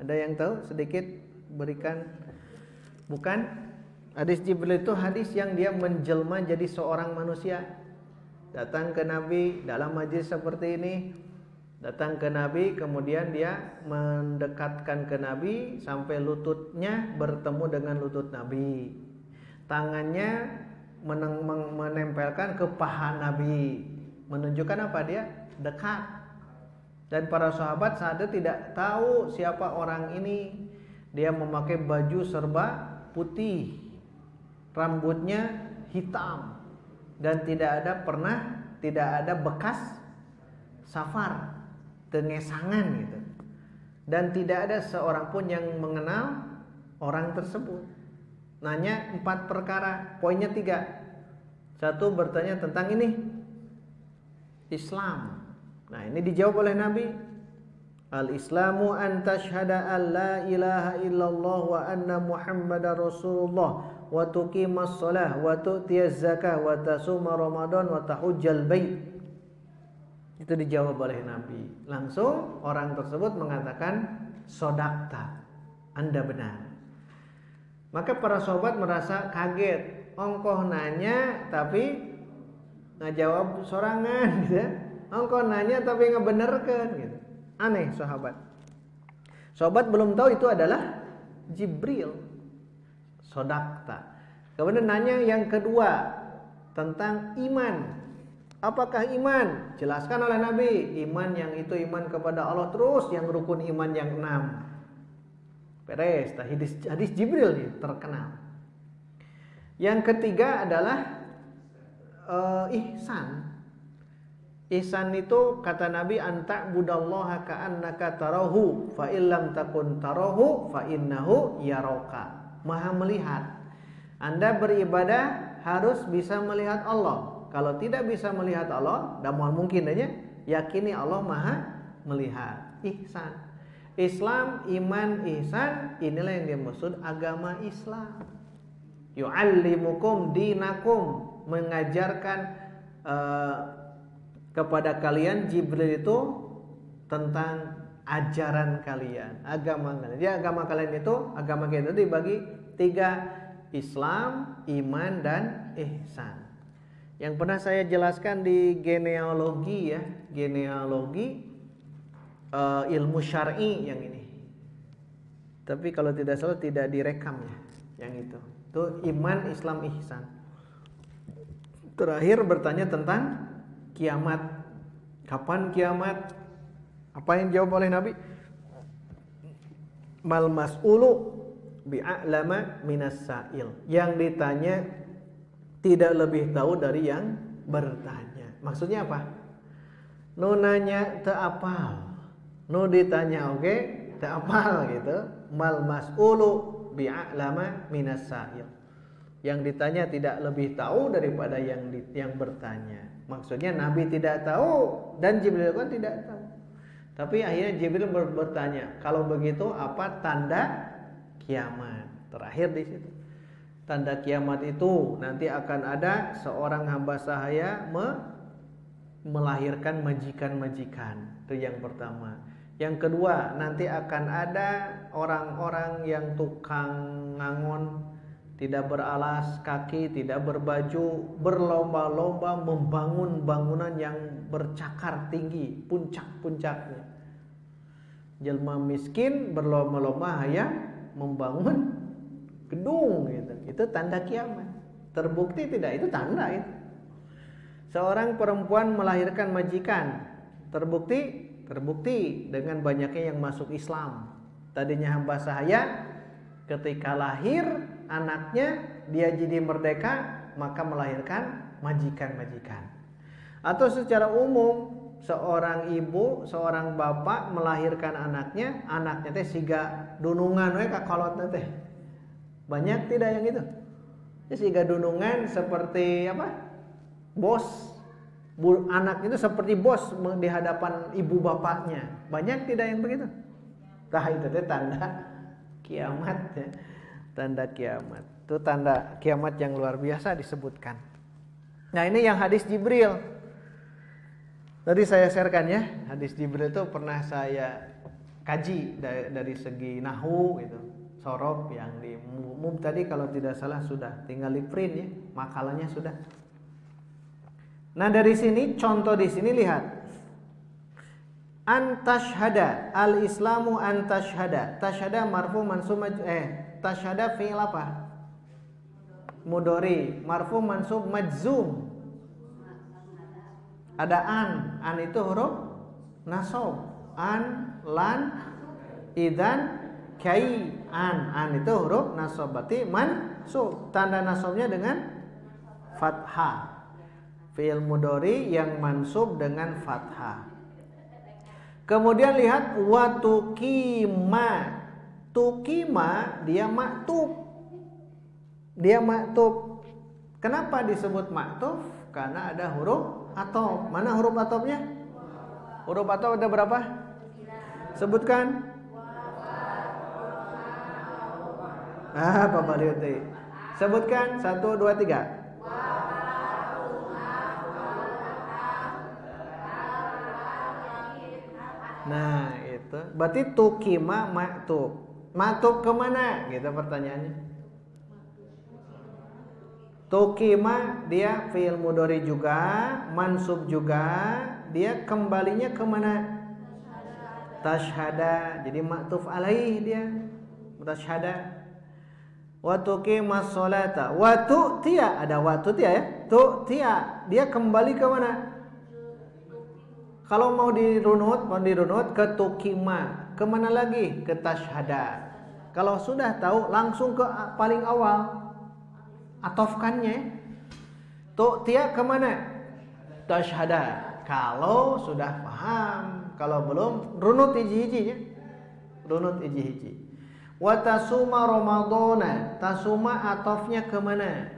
Ada yang tahu? Sedikit berikan. Bukan? Hadis Jibril itu hadis yang dia menjelma jadi seorang manusia. Datang ke Nabi dalam majlis seperti ini. Datang ke Nabi, kemudian dia mendekatkan ke Nabi sampai lututnya bertemu dengan lutut Nabi. Tangannya menempelkan ke paha Nabi. Menunjukkan apa dia? Dekat. Dan para sahabat saat itu tidak tahu siapa orang ini. Dia memakai baju serba putih. Rambutnya hitam. Dan tidak ada bekas safar. Tengesangan gitu. Dan tidak ada seorang pun yang mengenal orang tersebut. Nanya 4 perkara, poinnya 3. 1 bertanya tentang ini, Islam. Nah, ini dijawab oleh Nabi. Al-Islamu an tashhada an la ilaha illallah wa anna Muhammadar Rasulullah wa tuqimas shalah wa tu'tiyaz zakah wa tasuma Ramadan wa tahujjal bait. Itu dijawab oleh Nabi. Langsung orang tersebut mengatakan, sodakta, Anda benar. Maka para sahabat merasa kaget. Ongkoh nanya tapi ngajawab sorangan gitu. Ongkoh nanya tapi ngebenerkan gitu. Aneh sahabat. Sahabat belum tahu itu adalah Jibril. Sodakta. Kemudian nanya yang kedua tentang iman. Apakah iman? Jelaskan oleh Nabi. Iman yang itu iman kepada Allah terus, yang rukun iman yang 6. Beres, hadis Jibril nih terkenal. Yang ketiga adalah ihsan. Ihsan itu kata Nabi, anta budallaha ka'annaka tarahu fa illam takun tarahu fa innahu yaraka. Maha melihat. Anda beribadah harus bisa melihat Allah. Kalau tidak bisa melihat Allah, dan mungkin aja yakini Allah Maha melihat. Ihsan. Islam, iman, ihsan, inilah yang dimaksud agama Islam. Yu'allimukum dinakum, mengajarkan kepada kalian Jibril itu tentang ajaran kalian, agama kalian. Jadi agama kalian itu, agama kita itu dibagi 3, Islam, iman, dan ihsan. Yang pernah saya jelaskan di genealogi ya, genealogi ilmu syar'i yang ini. Tapi kalau tidak salah tidak direkam ya, yang itu. Itu iman, Islam, ihsan. Terakhir bertanya tentang kiamat. Kapan kiamat? Apa yang dijawab oleh Nabi? Mal mas'ulu bi'a'lama minas sa'il. Yang ditanya tidak lebih tahu dari yang bertanya. Maksudnya apa? Nu nanya teu apal. Nu ditanya oke, teu apal gitu. Mal mas'ulu bi'a'lama minas sa'il. Yang ditanya tidak lebih tahu daripada yang bertanya. Maksudnya Nabi tidak tahu dan Jibril pun tidak tahu. Tapi akhirnya Jibril bertanya, kalau begitu apa tanda kiamat? Terakhir di situ. Tanda kiamat itu nanti akan ada seorang hamba sahaya melahirkan majikan-majikan. Itu yang pertama. Yang kedua, nanti akan ada orang-orang yang tukang ngangon, tidak beralas kaki, tidak berbaju, berlomba-lomba membangun bangunan yang bercakar tinggi, puncak-puncaknya. Jelma miskin berlomba-lomba hanya membangun gedung gitu. Itu tanda kiamat. Terbukti tidak? Itu tanda itu. Seorang perempuan melahirkan majikan. Terbukti dengan banyaknya yang masuk Islam. Tadinya hamba sahaya, ketika lahir anaknya dia jadi merdeka, maka melahirkan majikan-majikan. Atau secara umum seorang ibu, seorang bapak melahirkan anaknya teh siga dunungan we ka kolot teh. Banyak tidak yang itu? Ya siga dunungan seperti apa? Bos. Anak itu seperti bos di hadapan ibu bapaknya. Banyak tidak yang begitu? Nah itu teh tanda kiamat ya. Tanda kiamat. Itu tanda kiamat yang luar biasa disebutkan. Nah ini yang hadis Jibril. Tadi saya sharekan ya. Hadis Jibril itu pernah saya kaji dari segi nahwu gitu. Sorob yang di umum tadi kalau tidak salah sudah tinggal di print ya. Makalahnya sudah. Nah dari sini contoh di sini lihat. Antashhada al-islamu antashhada. Tashhada marfu mansub tashhada fi'il apa? Mudhari. Marfu mansub majzum. Ada an itu huruf nasab. An, lan, idzan, kai. An itu huruf nasab. Berarti mansub. Tanda nasabnya dengan fathah. Fi'il mudhari yang mansub dengan fathah. Kemudian lihat wa tuqima. Tuqima dia maktub. Kenapa disebut maktub? Karena ada huruf atop. Mana huruf atopnya? Huruf atop ada berapa? Sebutkan. Apa baliuti? Sebutkan 1 2 3. Nah itu berarti tukima maktub. Maktub kemana? Gitu pertanyaannya. Tukima dia fi'il mudhari juga, mansub juga, dia kembalinya kemana? Tashhada. Jadi maktuf alaih dia. Tashhada. Wa tuqimas sholata. Wa tu'tiya, ada wa tu'tiya ya. Tu'tiya, dia kembali ke mana? Kalau mau dirunut ke tukima. Kemana lagi? Ke tashhada. Kalau sudah tahu langsung ke paling awal. Atofkannya. Tu'tiya kemana? Tashhada. Kalau sudah paham. Kalau belum, runut hiji-hijinya. Runut hiji-hiji. Wa tasuma ramadhana. Tasuma atofnya kemana?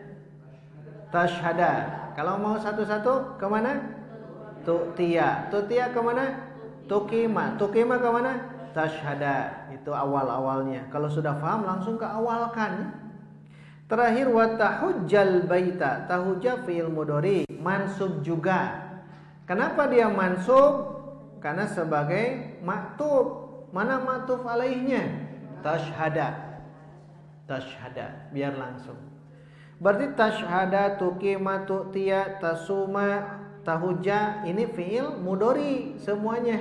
Tashhada. Kalau mau satu-satu kemana? Tu'tiya. Tu'tiya kemana? Tukima. Tukima kemana? Tashhada. Itu awal-awalnya. Kalau sudah paham langsung ke awalkan. Terakhir wa tahujjal baita. Tahujja fi'il mudhari, mansub juga. Kenapa dia mansub? Karena sebagai maktub. Mana maktub alaihnya? Tashhada. Tashhada. Biar langsung. Berarti tashhada, tuqima, tu'tiya, tasuma, tahujja, ini fi'il mudhari semuanya.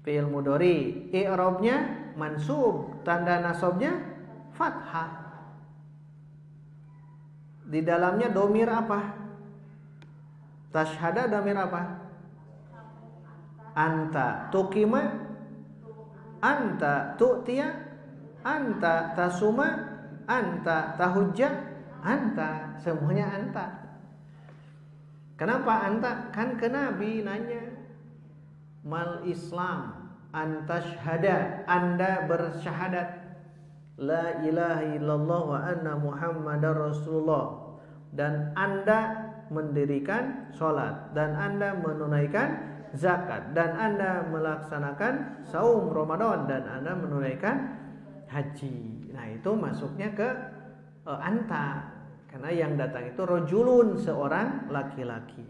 Fi'il mudhari. I'rabnya mansub, tanda nasabnya fathah. Di dalamnya domir apa? Tashhada domir apa? Anta. Tuqima anta. Tu'tiya anta. Tasuma anta. Tahujja anta. Semuanya anta. Kenapa anta? Kan ke Nabi nanya. Mal Islam antashhada, Anda bersyahadat la ilaha illallah wa anna muhammadar rasulullah, dan Anda mendirikan sholat, dan Anda menunaikan zakat, dan Anda melaksanakan saum Ramadan, dan Anda menunaikan haji. Nah itu masuknya ke anta. Karena yang datang itu rojulun, seorang laki-laki.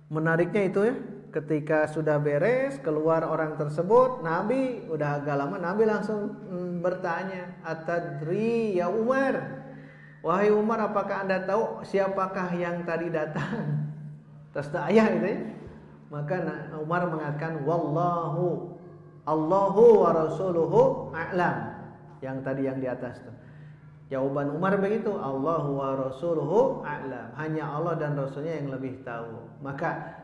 Menariknya itu ya, ketika sudah beres keluar orang tersebut, Nabi udah agak lama, Nabi langsung bertanya, atadri ya Umar, wahai Umar, apakah Anda tahu siapakah yang tadi datang? Terus ayah itu ya. Maka Umar mengatakan, wallahu, Allahu wa rasuluhu a'lam. Yang tadi yang di atas tuh. Jawaban Umar begitu, Allahu wa rasuluhu a'lam. Hanya Allah dan Rasulnya yang lebih tahu. Maka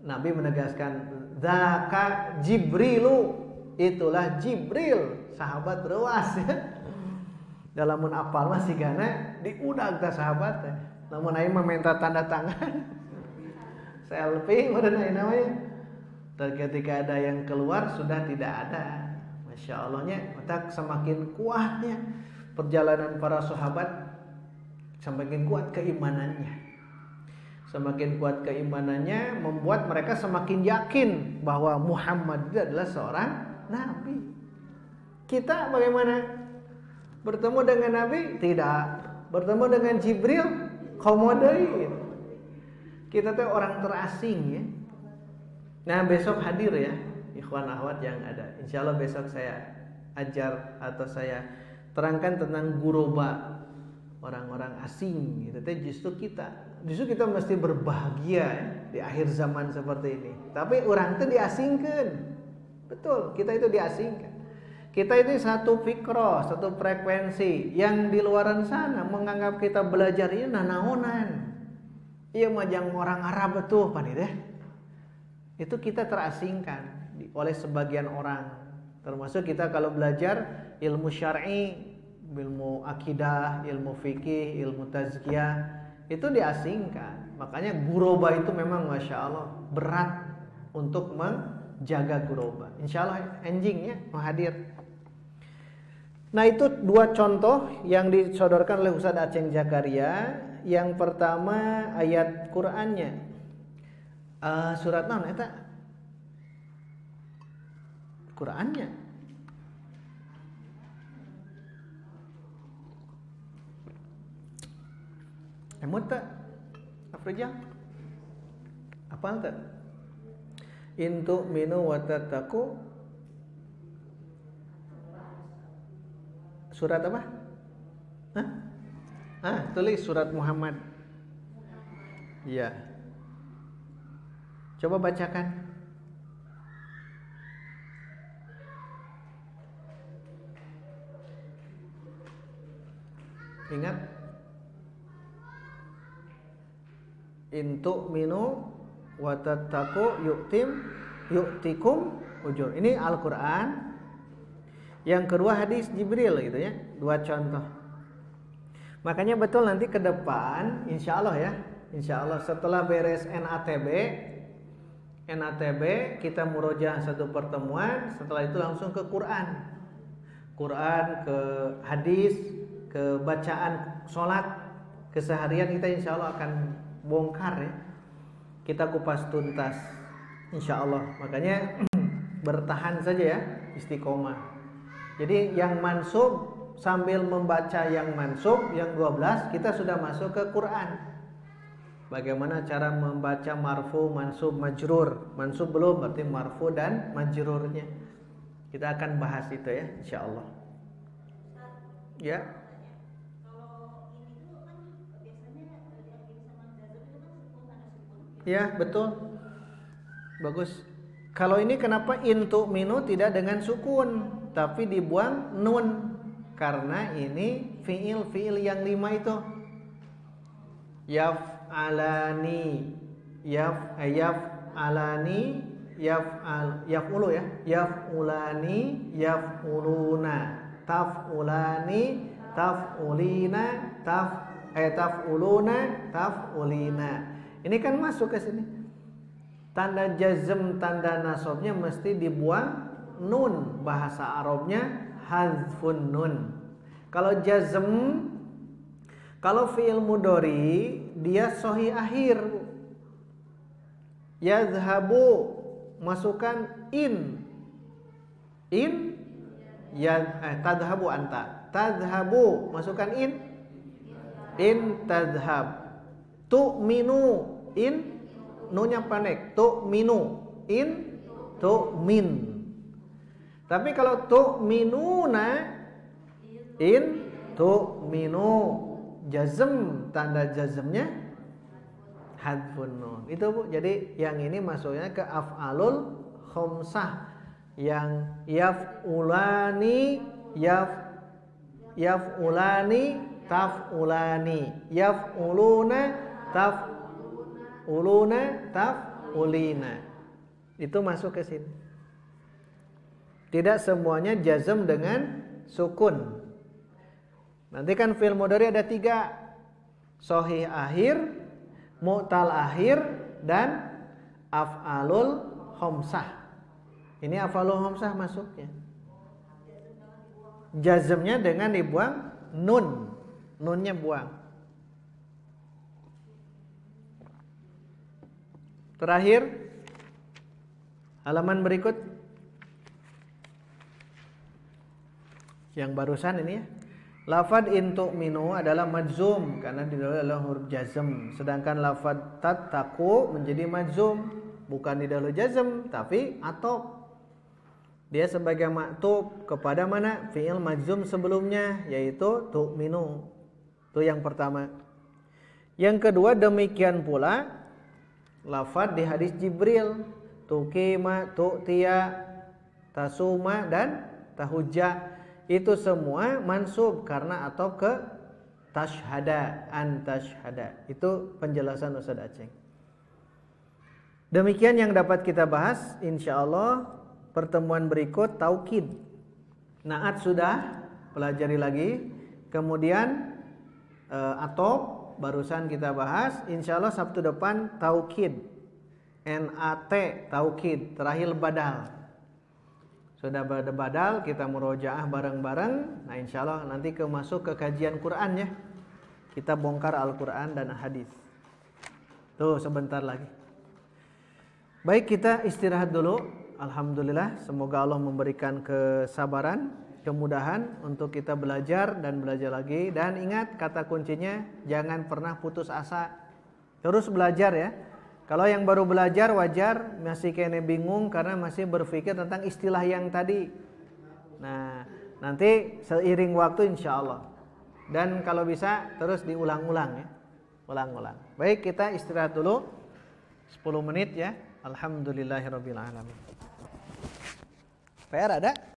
Nabi menegaskan, zaka Jibrilu, itulah Jibril, sahabat rewas ya. Dalam apal masih gana diudag ta sahabat ya. Namun aing meminta tanda tangan. Selfie udah namanya. Dan ketika ada yang keluar sudah tidak ada. Masya Allahnya, maka semakin kuatnya perjalanan para sahabat, semakin kuat keimanannya. Semakin kuat keimanannya membuat mereka semakin yakin bahwa Muhammad itu adalah seorang nabi. Kita bagaimana? Bertemu dengan Nabi? Tidak. Bertemu dengan Jibril? Komodai. Kita tuh orang terasing ya. Nah besok hadir ya ikhwan akhwat yang ada. Insya Allah besok saya ajar atau saya terangkan tentang guroba, orang-orang asing. Itu justru kita mesti berbahagia ya, di akhir zaman seperti ini. Tapi orang itu diasingkan. Betul, kita itu diasingkan. Kita itu satu fikroh, satu frekuensi. Yang di luaran sana menganggap kita belajar ini nanaonan. Iya majang orang Arab betul pan itu. Itu kita terasingkan oleh sebagian orang. Termasuk kita kalau belajar ilmu syar'i, ilmu akidah, ilmu fikih, ilmu tazkiyah, itu diasingkan. Makanya guroba itu memang Masya Allah berat untuk menjaga guroba. Insya Allah enjingnya mau hadir. Nah itu dua contoh yang disodorkan oleh Ustaz Aceng Zakaria. Yang pertama ayat Qur'annya, surat naon eta? Qur'annya. Emut tak? Afrijal? Apal tak? In tu'minu wa tattaqu. Surat apa? Tulis surat Muhammad. Iya. Coba bacakan. Ingat? In tu'minu wa tattaqu yu'tikum ujur. Ini Al-Qur'an. Yang kedua hadis Jibril gitu ya. Dua contoh. Makanya betul nanti ke depan insya Allah ya. Insya Allah setelah beres NATB kita murojaah satu pertemuan. Setelah itu langsung ke Quran, ke hadis, ke bacaan sholat. Keseharian kita insya Allah akan bongkar ya. Kita kupas tuntas insya Allah. Makanya bertahan saja ya, istiqomah. Jadi yang mansub sambil membaca yang mansub yang 12 kita sudah masuk ke Quran. Bagaimana cara membaca marfu, mansub, majrur. Mansub belum, berarti marfu dan majrurnya. Kita akan bahas itu ya, insya Allah. Ya. Ya, betul. Bagus. Kalau ini kenapa in tu'minu tidak dengan sukun, tapi dibuang nun? Karena ini fiil yang 5 itu. Yaf'alani, yaf'ulu ya. Yaf'ulani, yaf'uluna, taf'ulani, taf'ulina, taf'uluna, taf'ulina. Ini kan masuk ke sini. Tanda jazm, tanda nasabnya mesti dibuang nun. Bahasa Arabnya hazfun nun. Kalau jazm, kalau fi'il mudhari dia sahih akhir. Yazhabu masukkan in ya tadhabu anta. Tadhabu masukkan in tadhab. Tu'minu in nunya pendek. Tu'minu in tu'min. Tapi kalau tu'minuna in tu'minu, jazm, tanda jazmnya hadfun nun. Itu Bu. Jadi yang ini masuknya ke af'alul khamsah. Yang yaf'ulani, yaf'ulani, taf'ulani, yaf'uluna, taf'uluna, taf'ulina. Itu masuk ke sini. Tidak semuanya jazm dengan sukun. Nanti kan fi'il mudhari ada 3. Sahih akhir, mu'tal akhir, dan af'alul khamsah. Ini af'alul khamsah masuknya. Jazmnya dengan dibuang nun. Nunnya buang. Terakhir, halaman berikut. Yang barusan ini ya. Lafad in tu'minu adalah majzum karena di dalamnya adalah huruf jazm. Sedangkan lafad tattaqu menjadi majzum, bukan di dalam jazm tapi atop. Dia sebagai maktub kepada mana? Fi'il majzum sebelumnya, yaitu tu'minu. Itu yang pertama. Yang kedua, demikian pula lafad di hadis Jibril, tuqima, tu'tiya, tasuma, dan tahujja. Itu semua mansub karena atau ke tashhada, an tashhada. Itu penjelasan Ustaz Aceh. Demikian yang dapat kita bahas. Insyaallah pertemuan berikut taukid. Naat sudah, pelajari lagi. Kemudian atop barusan kita bahas. Insyaallah Sabtu depan taukid. NAT taukid. Terakhir badal. Sudah badal, kita murojaah bareng-bareng. Nah insyaallah nanti masuk ke kajian Quran ya. Kita bongkar Al-Quran dan hadis. Tuh sebentar lagi. Baik, kita istirahat dulu. Alhamdulillah, semoga Allah memberikan kesabaran, kemudahan untuk kita belajar dan belajar lagi. Dan ingat kata kuncinya, jangan pernah putus asa. Terus belajar ya. Kalau yang baru belajar wajar masih kene bingung karena masih berpikir tentang istilah yang tadi. Nah, nanti seiring waktu insya Allah. Dan kalau bisa terus diulang-ulang ya. Ulang-ulang. Baik, kita istirahat dulu 10 menit ya. Alhamdulillahirabbil alamin. PR ada?